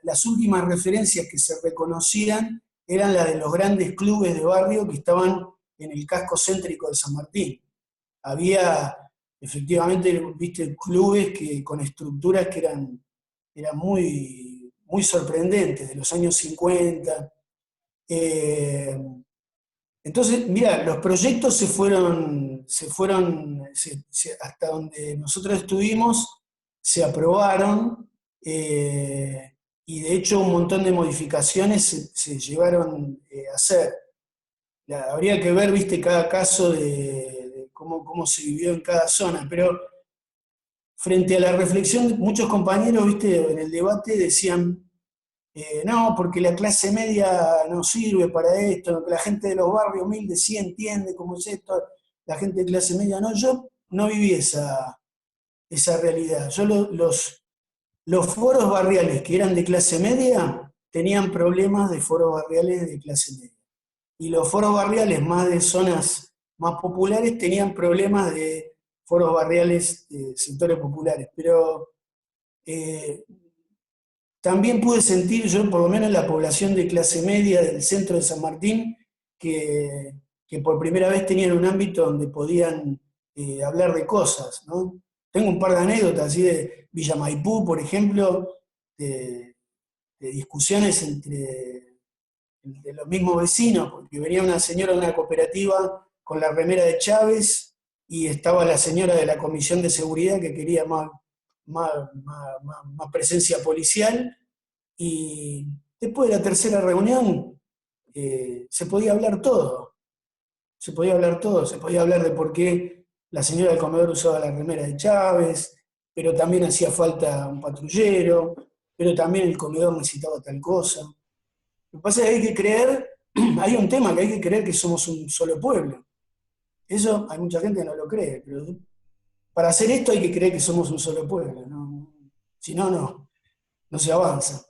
las últimas referencias que se reconocían eran las de los grandes clubes de barrio que estaban en el casco céntrico de San Martín. Había efectivamente, viste, clubes con estructuras que eran muy sorprendentes, de los años 50. Eh, entonces, mira, los proyectos hasta donde nosotros estuvimos, se aprobaron, y de hecho un montón de modificaciones se llevaron a hacer. Habría que ver, viste, cada caso de cómo se vivió en cada zona, pero frente a la reflexión, muchos compañeros, viste, en el debate decían, no, porque la clase media no sirve para esto, que la gente de los barrios humildes sí entiende cómo es esto, la gente de clase media no. Yo no viví esa realidad. Yo los foros barriales que eran de clase media tenían problemas de foros barriales de clase media. Y los foros barriales más de zonas más populares tenían problemas de foros barriales de sectores populares. Pero también pude sentir yo, por lo menos en la población de clase media del centro de San Martín, que por primera vez tenían un ámbito donde podían hablar de cosas, ¿no? Tengo un par de anécdotas así de Villa Maipú, por ejemplo, de discusiones entre los mismos vecinos, porque venía una señora de una cooperativa con la remera de Chávez y estaba la señora de la Comisión de Seguridad que quería más presencia policial, y después de la tercera reunión se podía hablar todo, se podía hablar todo, se podía hablar de por qué la señora del comedor usaba la remera de Chávez, pero también hacía falta un patrullero, pero también el comedor necesitaba tal cosa. Lo que pasa es que hay que creer, hay un tema que hay que creer que somos un solo pueblo. Eso hay mucha gente que no lo cree, pero para hacer esto hay que creer que somos un solo pueblo, ¿no? Si no, no se avanza.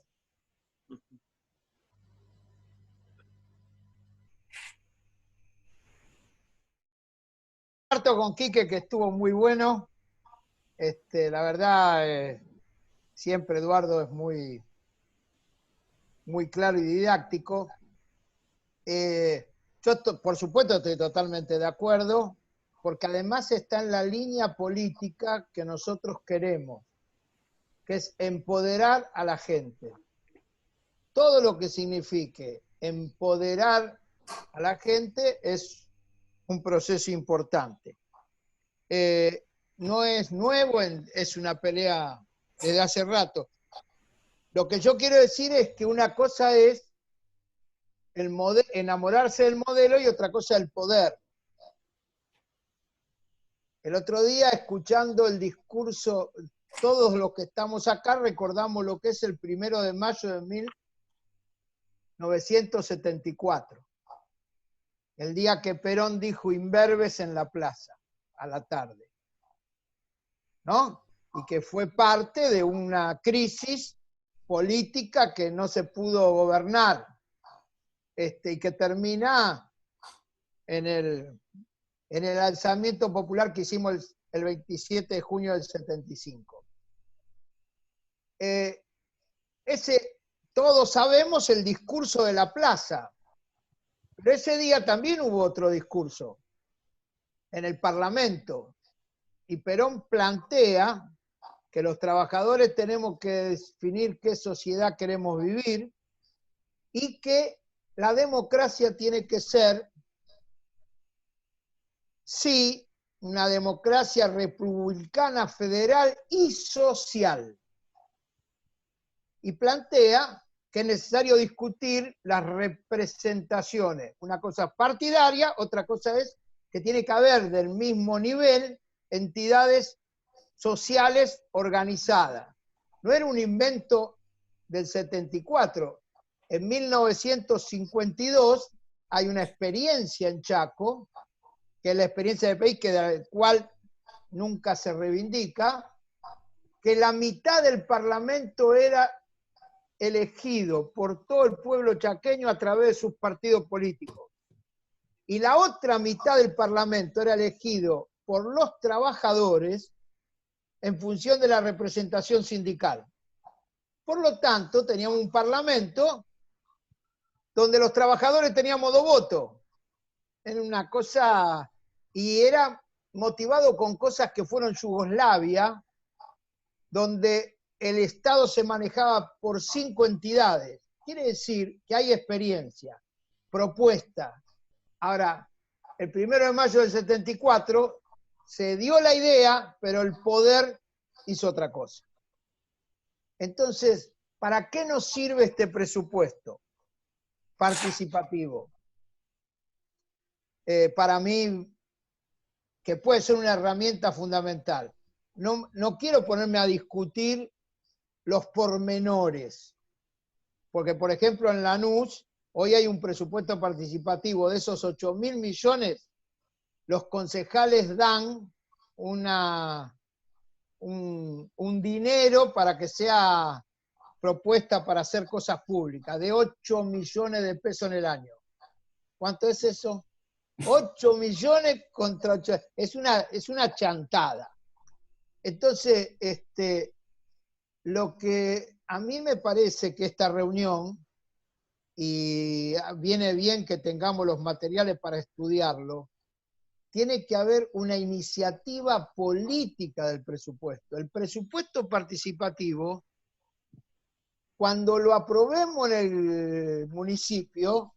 Comparto con Quique que estuvo muy bueno. La verdad, siempre Eduardo es muy claro y didáctico. Yo, por supuesto, estoy totalmente de acuerdo, porque además está en la línea política que nosotros queremos, que es empoderar a la gente. todo lo que signifique empoderar a la gente es un proceso importante. No es nuevo, es una pelea desde hace rato. Lo que yo quiero decir es que una cosa es enamorarse del modelo y otra cosa el poder. El otro día, escuchando el discurso, todos los que estamos acá recordamos lo que es el 1 de mayo de 1974, el día que Perón dijo imberbes en la plaza, a la tarde, ¿no? Y que fue parte de una crisis política que no se pudo gobernar, y que termina en el alzamiento popular que hicimos el 27 de junio del 75. Todos sabemos el discurso de la plaza, pero ese día también hubo otro discurso en el Parlamento, y Perón plantea que los trabajadores tenemos que definir qué sociedad queremos vivir y que la democracia tiene que ser, sí, una democracia republicana, federal y social. Y plantea que es necesario discutir las representaciones. Una cosa es partidaria, otra cosa es que tiene que haber del mismo nivel entidades sociales organizadas. No era un invento del 74. En 1952 hay una experiencia en Chaco, que es la experiencia del país, que del cual nunca se reivindica, que la mitad del Parlamento era elegido por todo el pueblo chaqueño a través de sus partidos políticos. Y la otra mitad del Parlamento era elegido por los trabajadores en función de la representación sindical. Por lo tanto, teníamos un Parlamento donde los trabajadores teníamos 2 votos. Era una cosa, y era motivado con cosas que fueron Yugoslavia, donde el Estado se manejaba por 5 entidades. Quiere decir que hay experiencia, propuesta. Ahora, el 1 de mayo del 74 se dio la idea, pero el poder hizo otra cosa. Entonces, ¿para qué nos sirve este presupuesto participativo? Para mí, que puede ser una herramienta fundamental. No quiero ponerme a discutir los pormenores, porque por ejemplo en Lanús hoy hay un presupuesto participativo. De esos 8.000 millones, los concejales dan un dinero para que sea propuesta para hacer cosas públicas, de 8 millones de pesos en el año. ¿Cuánto es eso? 8 millones contra 8. Es una chantada. Entonces, lo que a mí me parece que esta reunión, y viene bien que tengamos los materiales para estudiarlo, tiene que haber una iniciativa política del presupuesto. El presupuesto participativo, cuando lo aprobemos en el municipio,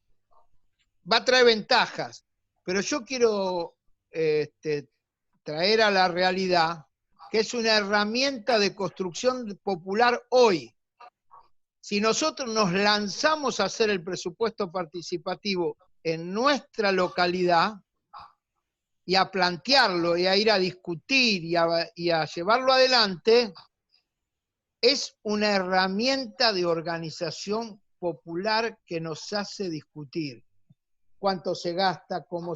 va a traer ventajas, pero yo quiero traer a la realidad que es una herramienta de construcción popular hoy. Si nosotros nos lanzamos a hacer el presupuesto participativo en nuestra localidad y a plantearlo y a ir a discutir y a llevarlo adelante, es una herramienta de organización popular que nos hace discutir cuánto se gasta, cómo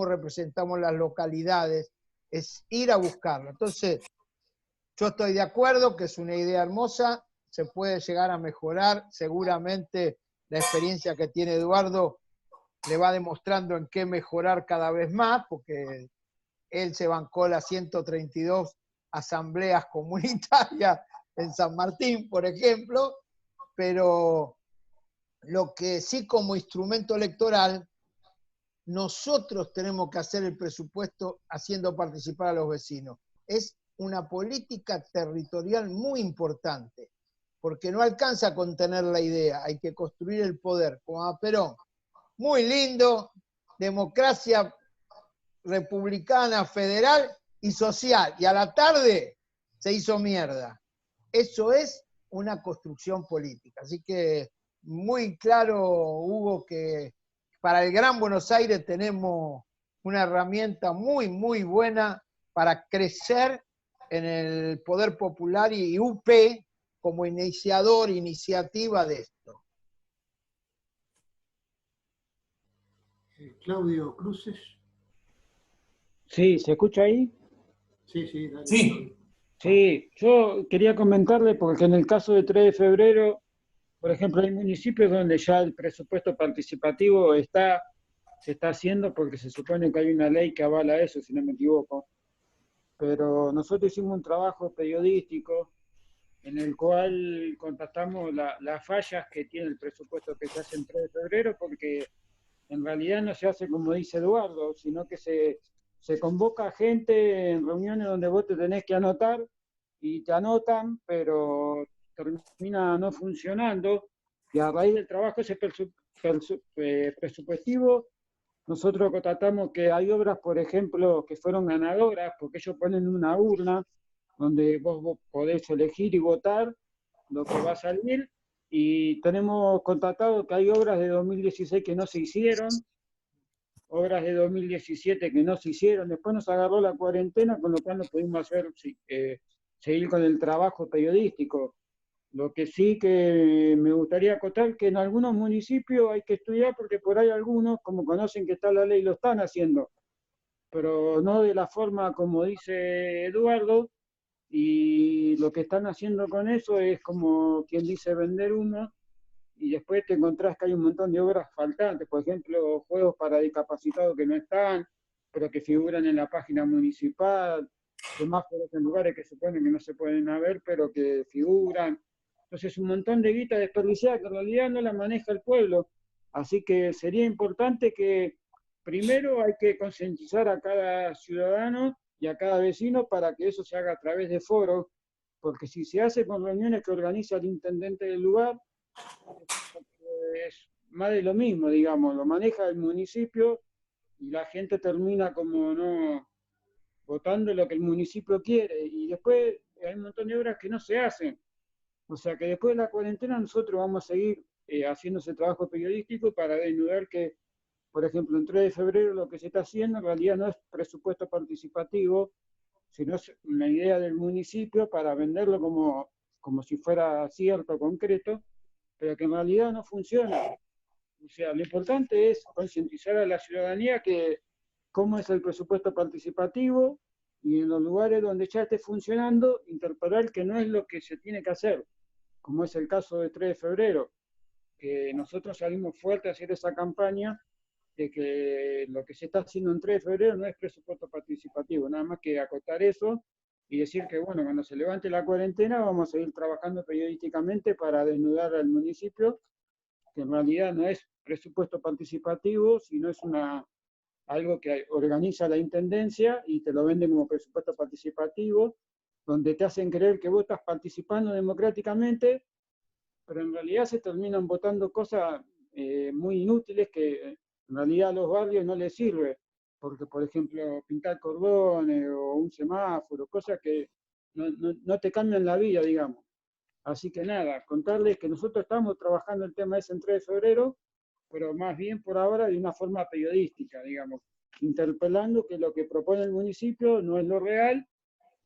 representamos las localidades, es ir a buscarlo. Entonces, yo estoy de acuerdo que es una idea hermosa, se puede llegar a mejorar, seguramente la experiencia que tiene Eduardo le va demostrando en qué mejorar cada vez más, porque él se bancó las 132 asambleas comunitarias en San Martín, por ejemplo, pero lo que sí como instrumento electoral, nosotros tenemos que hacer el presupuesto haciendo participar a los vecinos. Es una política territorial muy importante. porque no alcanza a contener la idea, hay que construir el poder, como a Perón. Muy lindo, democracia republicana, federal y social, y a la tarde se hizo mierda. Eso es una construcción política. Así que muy claro, Hugo, que para el Gran Buenos Aires tenemos una herramienta muy, muy buena para crecer en el poder popular y UP como iniciativa de esto. Claudio Cruces. Sí, ¿se escucha ahí? Sí, sí, dale. Sí. Sí, yo quería comentarle porque en el caso de 3 de febrero, por ejemplo, hay municipios donde ya el presupuesto participativo se está haciendo porque se supone que hay una ley que avala eso, si no me equivoco. Pero nosotros hicimos un trabajo periodístico en el cual contestamos las fallas que tiene el presupuesto que se hace en 3 de febrero, porque en realidad no se hace como dice Eduardo, sino que se convoca gente en reuniones donde vos te tenés que anotar y te anotan, pero termina no funcionando, y a raíz del trabajo ese presupuestivo, nosotros constatamos que hay obras, por ejemplo, que fueron ganadoras, porque ellos ponen una urna donde vos podés elegir y votar lo que va a salir, y tenemos constatado que hay obras de 2016 que no se hicieron, obras de 2017 que no se hicieron, después nos agarró la cuarentena, con lo cual no pudimos seguir con el trabajo periodístico. Lo que sí que me gustaría acotar que en algunos municipios hay que estudiar, porque por ahí algunos, como conocen que está la ley, lo están haciendo, pero no de la forma como dice Eduardo, y lo que están haciendo con eso es como quien dice vender humo, y después te encontrás que hay un montón de obras faltantes, por ejemplo, juegos para discapacitados que no están, pero que figuran en la página municipal, semáforos en lugares que suponen que no se pueden haber, pero que figuran. Entonces, un montón de guita desperdiciada que en realidad no la maneja el pueblo. Así que sería importante que primero hay que concientizar a cada ciudadano y a cada vecino para que eso se haga a través de foros, porque si se hace con reuniones que organiza el intendente del lugar, es más de lo mismo, digamos, lo maneja el municipio y la gente termina como no votando lo que el municipio quiere, y después hay un montón de obras que no se hacen. O sea que después de la cuarentena nosotros vamos a seguir haciendo ese trabajo periodístico para desnudar que, por ejemplo, en 3 de febrero lo que se está haciendo en realidad no es presupuesto participativo, sino es una idea del municipio para venderlo como si fuera cierto, concreto, pero que en realidad no funciona. O sea, lo importante es concientizar a la ciudadanía que cómo es el presupuesto participativo, y en los lugares donde ya esté funcionando, interpretar que no es lo que se tiene que hacer, como es el caso de 3 de febrero, que nosotros salimos fuerte a hacer esa campaña de que lo que se está haciendo en 3 de febrero no es presupuesto participativo, nada más que acotar eso y decir que, bueno, cuando se levante la cuarentena vamos a seguir trabajando periodísticamente para desnudar al municipio, que en realidad no es presupuesto participativo, sino es algo que organiza la Intendencia y te lo venden como presupuesto participativo, donde te hacen creer que vos estás participando democráticamente, pero en realidad se terminan votando cosas muy inútiles que en realidad a los barrios no les sirve, porque por ejemplo pintar cordones o un semáforo, cosas que no te cambian la vida, digamos. Así que nada, contarles que nosotros estamos trabajando el tema ese en 3 de febrero, pero más bien por ahora de una forma periodística, digamos, interpelando que lo que propone el municipio no es lo real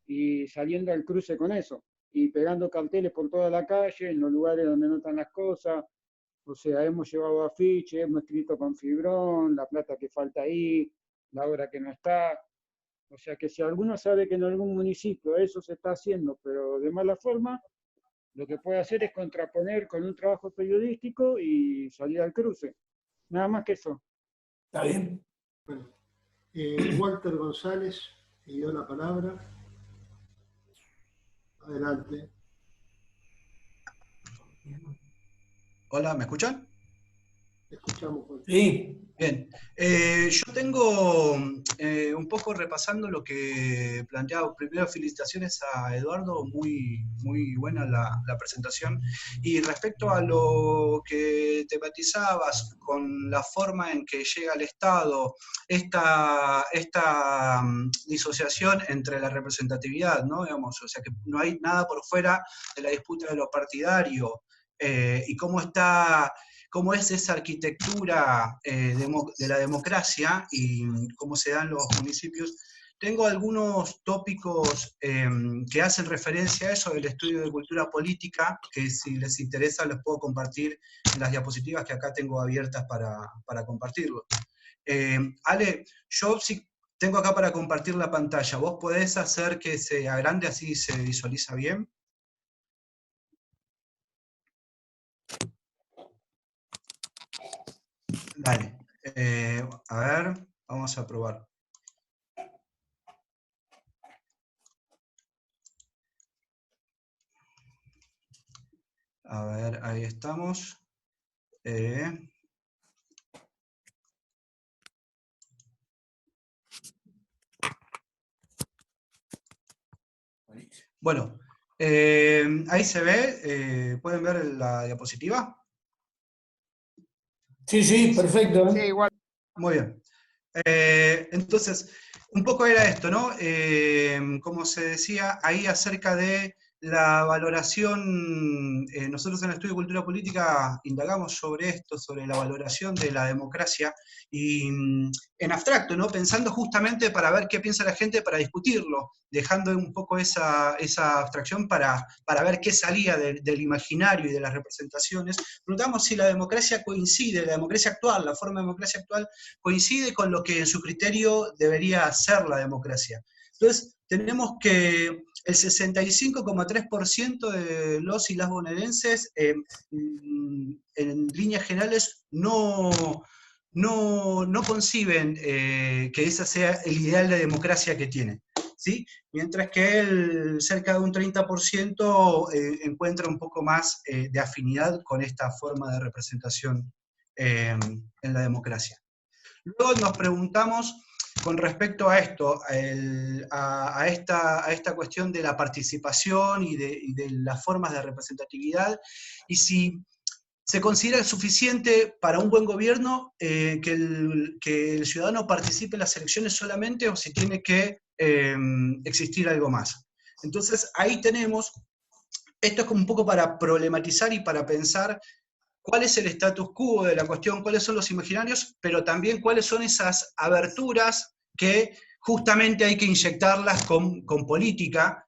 y saliendo al cruce con eso, y pegando carteles por toda la calle, en los lugares donde no están las cosas. O sea, hemos llevado afiches, hemos escrito con fibrón, la plata que falta ahí, la obra que no está. O sea que si alguno sabe que en algún municipio eso se está haciendo, pero de mala forma, lo que puede hacer es contraponer con un trabajo periodístico y salir al cruce. Nada más que eso. ¿Está bien? Bueno, Walter González pidió la palabra. Adelante. Hola, ¿me escuchan? Te escuchamos, Juan. Sí. Bien, yo tengo un poco repasando lo que planteaba. Primero, felicitaciones a Eduardo, muy buena la presentación. Y respecto a lo que tematizabas con la forma en que llega el Estado, esta disociación entre la representatividad, ¿no? Digamos, o sea, que no hay nada por fuera de la disputa de lo partidario, y cómo es esa arquitectura de la democracia y cómo se dan los municipios. Tengo algunos tópicos que hacen referencia a eso del estudio de cultura política, que si les interesa los puedo compartir en las diapositivas que acá tengo abiertas para compartirlo. Ale, yo sí tengo acá para compartir la pantalla. ¿Vos podés hacer que se agrande así se visualiza bien? Dale. A ver, vamos a probar. A ver, ahí estamos. Bueno, ahí se ve. ¿Pueden ver la diapositiva? Sí, perfecto. Sí, igual. Muy bien. Entonces, un poco era esto, ¿no? Como se decía ahí acerca de la valoración, nosotros en el estudio de cultura política indagamos sobre esto, sobre la valoración de la democracia, y en abstracto, ¿no? Pensando justamente para ver qué piensa la gente, para discutirlo, dejando un poco esa abstracción para ver qué salía del imaginario y de las representaciones. Preguntamos si la democracia coincide, la democracia actual, la forma de democracia actual, coincide con lo que en su criterio debería ser la democracia. Entonces, tenemos que el 65,3% de los y las bonaerenses, en líneas generales, no conciben que ese sea el ideal de democracia que tienen, ¿sí? Mientras que cerca de un 30% encuentra un poco más de afinidad con esta forma de representación en la democracia. Luego nos preguntamos con respecto a esto, a esta cuestión de la participación y de las formas de representatividad, y si se considera suficiente para un buen gobierno que el ciudadano participe en las elecciones solamente, o si tiene que existir algo más. Entonces ahí tenemos, esto es como un poco para problematizar y para pensar cuál es el status quo de la cuestión, cuáles son los imaginarios, pero también cuáles son esas aberturas que justamente hay que inyectarlas con política,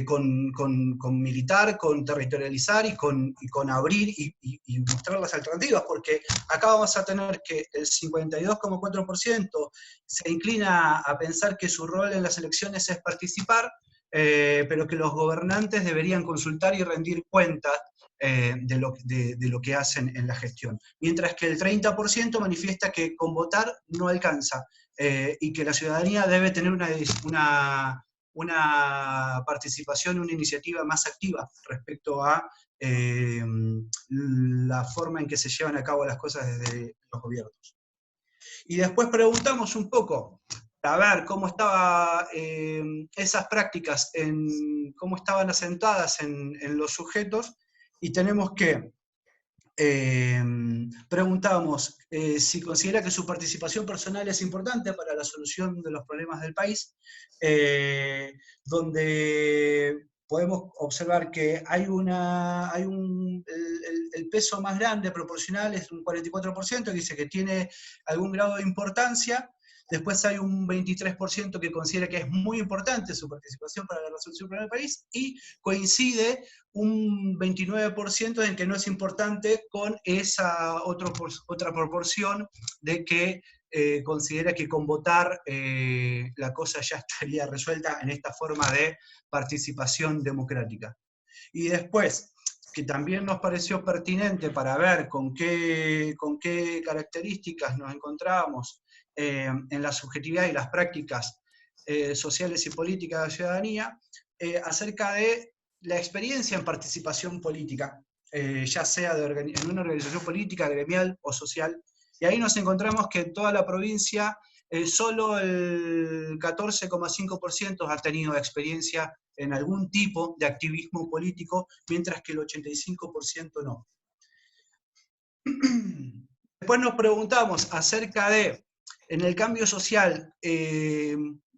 con militar, con territorializar y con abrir y mostrar las alternativas, porque acá vamos a tener que el 52,4% se inclina a pensar que su rol en las elecciones es participar, pero que los gobernantes deberían consultar y rendir cuentas de lo que hacen en la gestión. Mientras que el 30% manifiesta que con votar no alcanza, y que la ciudadanía debe tener una participación, una iniciativa más activa respecto a la forma en que se llevan a cabo las cosas desde los gobiernos. Y después preguntamos un poco a ver cómo estaban esas prácticas, cómo estaban asentadas en los sujetos, y tenemos que preguntamos si considera que su participación personal es importante para la solución de los problemas del país, donde podemos observar que el peso más grande proporcional es un 44%, que dice que tiene algún grado de importancia. Después hay un 23% que considera que es muy importante su participación para la resolución del país, y coincide un 29% en que no es importante, con esa otra proporción de que considera que con votar la cosa ya estaría resuelta en esta forma de participación democrática. Y después, que también nos pareció pertinente para ver con qué características nos encontrábamos en la subjetividad y las prácticas sociales y políticas de la ciudadanía, acerca de la experiencia en participación política. ya sea en una organización política, gremial o social, y ahí nos encontramos que en toda la provincia solo el 14,5% ha tenido experiencia en algún tipo de activismo político, mientras que el 85% no. Después nos preguntamos acerca de, en el cambio social,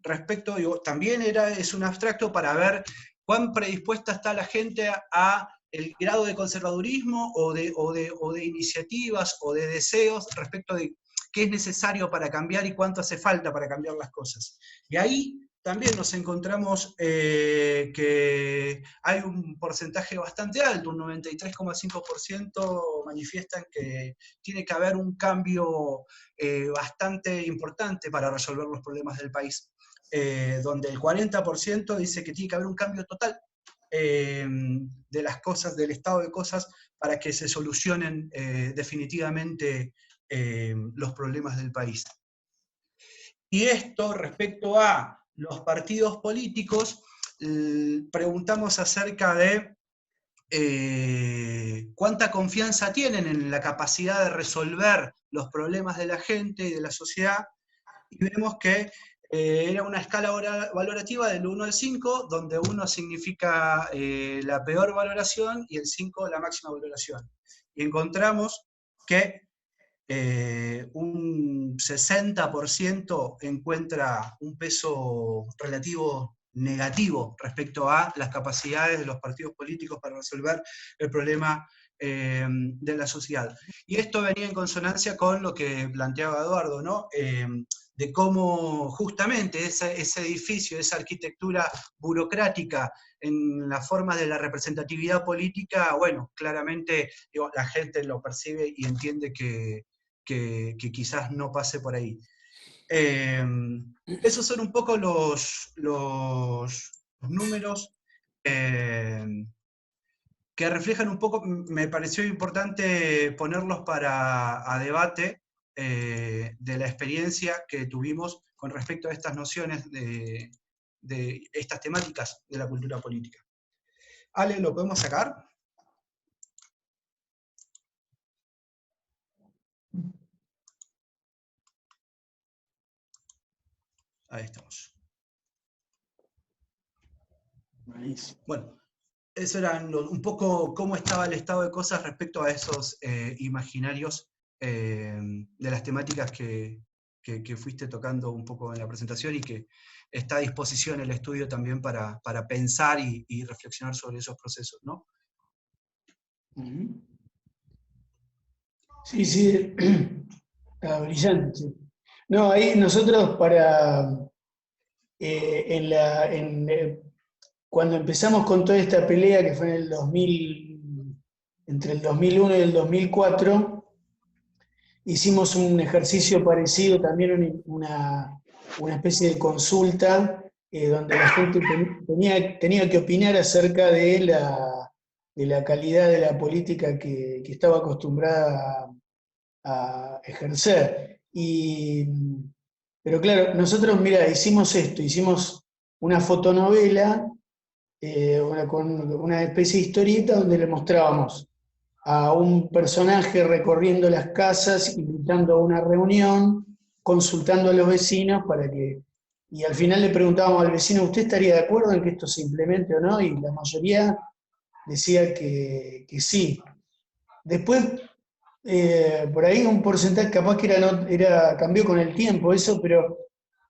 respecto, también es un abstracto para ver cuán predispuesta está la gente a el grado de conservadurismo o de iniciativas o de deseos respecto de qué es necesario para cambiar y cuánto hace falta para cambiar las cosas. Y ahí también nos encontramos que hay un porcentaje bastante alto, un 93,5% manifiestan que tiene que haber un cambio bastante importante para resolver los problemas del país, donde el 40% dice que tiene que haber un cambio total de las cosas, del estado de cosas, para que se solucionen definitivamente los problemas del país. Y esto respecto a los partidos políticos, preguntamos acerca de cuánta confianza tienen en la capacidad de resolver los problemas de la gente y de la sociedad, y vemos que era una escala valorativa del 1 al 5, donde 1 significa la peor valoración y el 5 la máxima valoración. Y encontramos que un 60% encuentra un peso relativo negativo respecto a las capacidades de los partidos políticos para resolver el problema de la sociedad. Y esto venía en consonancia con lo que planteaba Eduardo, ¿no? De cómo justamente ese edificio, esa arquitectura burocrática en la forma de la representatividad política, bueno, claramente la gente lo percibe y entiende que quizás no pase por ahí. Esos son un poco los números que reflejan un poco, me pareció importante ponerlos a debate de la experiencia que tuvimos con respecto a estas nociones de estas temáticas de la cultura política. Ale, ¿lo podemos sacar? Ahí estamos. Bueno, eso era un poco cómo estaba el estado de cosas respecto a esos imaginarios de las temáticas que fuiste tocando un poco en la presentación y que está a disposición el estudio también para pensar y reflexionar sobre esos procesos, ¿no? Sí, sí, está brillante. No, ahí nosotros cuando empezamos con toda esta pelea, que fue en el 2000, entre el 2001 y el 2004, hicimos un ejercicio parecido, también una especie de consulta, donde la gente tenía que opinar acerca de la calidad de la política que estaba acostumbrada a ejercer. Pero claro, nosotros, mira, hicimos una fotonovela, con una especie de historieta donde le mostrábamos a un personaje recorriendo las casas, invitando a una reunión, consultando a los vecinos y al final le preguntábamos al vecino, ¿usted estaría de acuerdo en que esto se implemente o no? Y la mayoría decía que sí. Después, por ahí un porcentaje, capaz que cambió con el tiempo eso, pero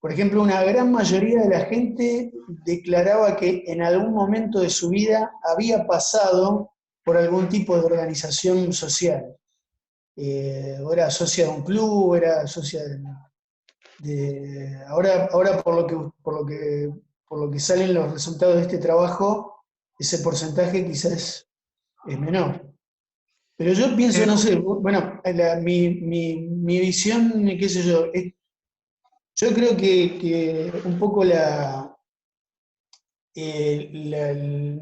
por ejemplo, una gran mayoría de la gente declaraba que en algún momento de su vida había pasado por algún tipo de organización social. O era socia de un club, era socia ahora por lo que salen los resultados de este trabajo, ese porcentaje quizás es menor. Pero yo pienso, no sé, bueno, mi visión, qué sé yo, yo creo que un poco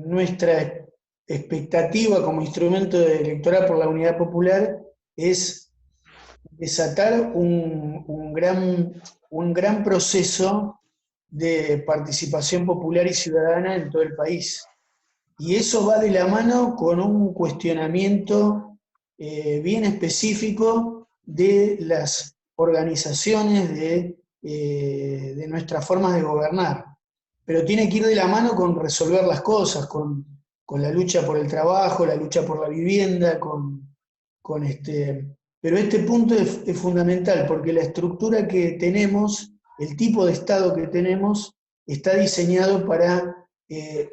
nuestra expectativa como instrumento electoral por la Unidad Popular es desatar un gran proceso de participación popular y ciudadana en todo el país. Y eso va de la mano con un cuestionamiento bien específico de las organizaciones de nuestras formas de gobernar. Pero tiene que ir de la mano con resolver las cosas, con la lucha por el trabajo, la lucha por la vivienda, pero este punto es fundamental, porque la estructura que tenemos, el tipo de Estado que tenemos, está diseñado para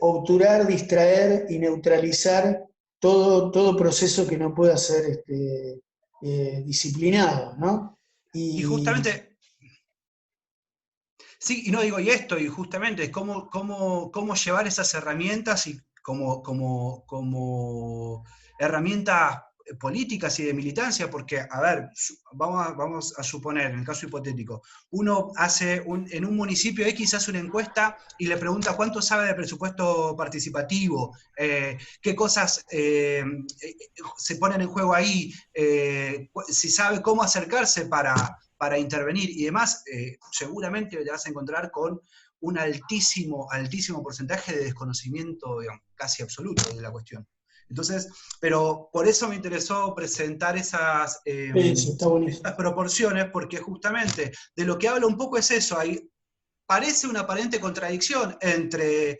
obturar, distraer y neutralizar todo proceso que no pueda ser disciplinado, ¿no? Y justamente, sí, y no digo, y esto, y justamente, cómo llevar esas herramientas y como herramientas políticas y de militancia, porque, a ver, vamos a suponer, en el caso hipotético, uno en un municipio X hace una encuesta y le pregunta cuánto sabe de presupuesto participativo, qué cosas se ponen en juego ahí, si sabe cómo acercarse para intervenir y demás, seguramente te vas a encontrar con un altísimo porcentaje de desconocimiento, digamos, casi absoluto de la cuestión. Entonces, pero por eso me interesó presentar estas proporciones, porque justamente de lo que habla un poco es eso, parece una aparente contradicción entre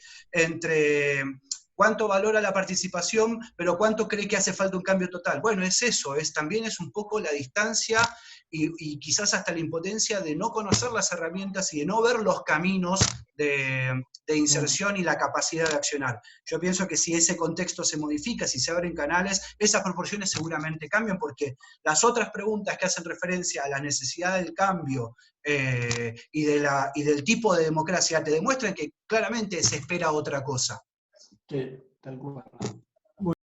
cuánto valora la participación, pero cuánto cree que hace falta un cambio total. Bueno, es eso, también es un poco la distancia y quizás hasta la impotencia de no conocer las herramientas y de no ver los caminos de inserción y la capacidad de accionar. Yo pienso que si ese contexto se modifica, si se abren canales, esas proporciones seguramente cambian, porque las otras preguntas que hacen referencia a la necesidad del cambio y del tipo de democracia te demuestran que claramente se espera otra cosa. Sí, tal cual.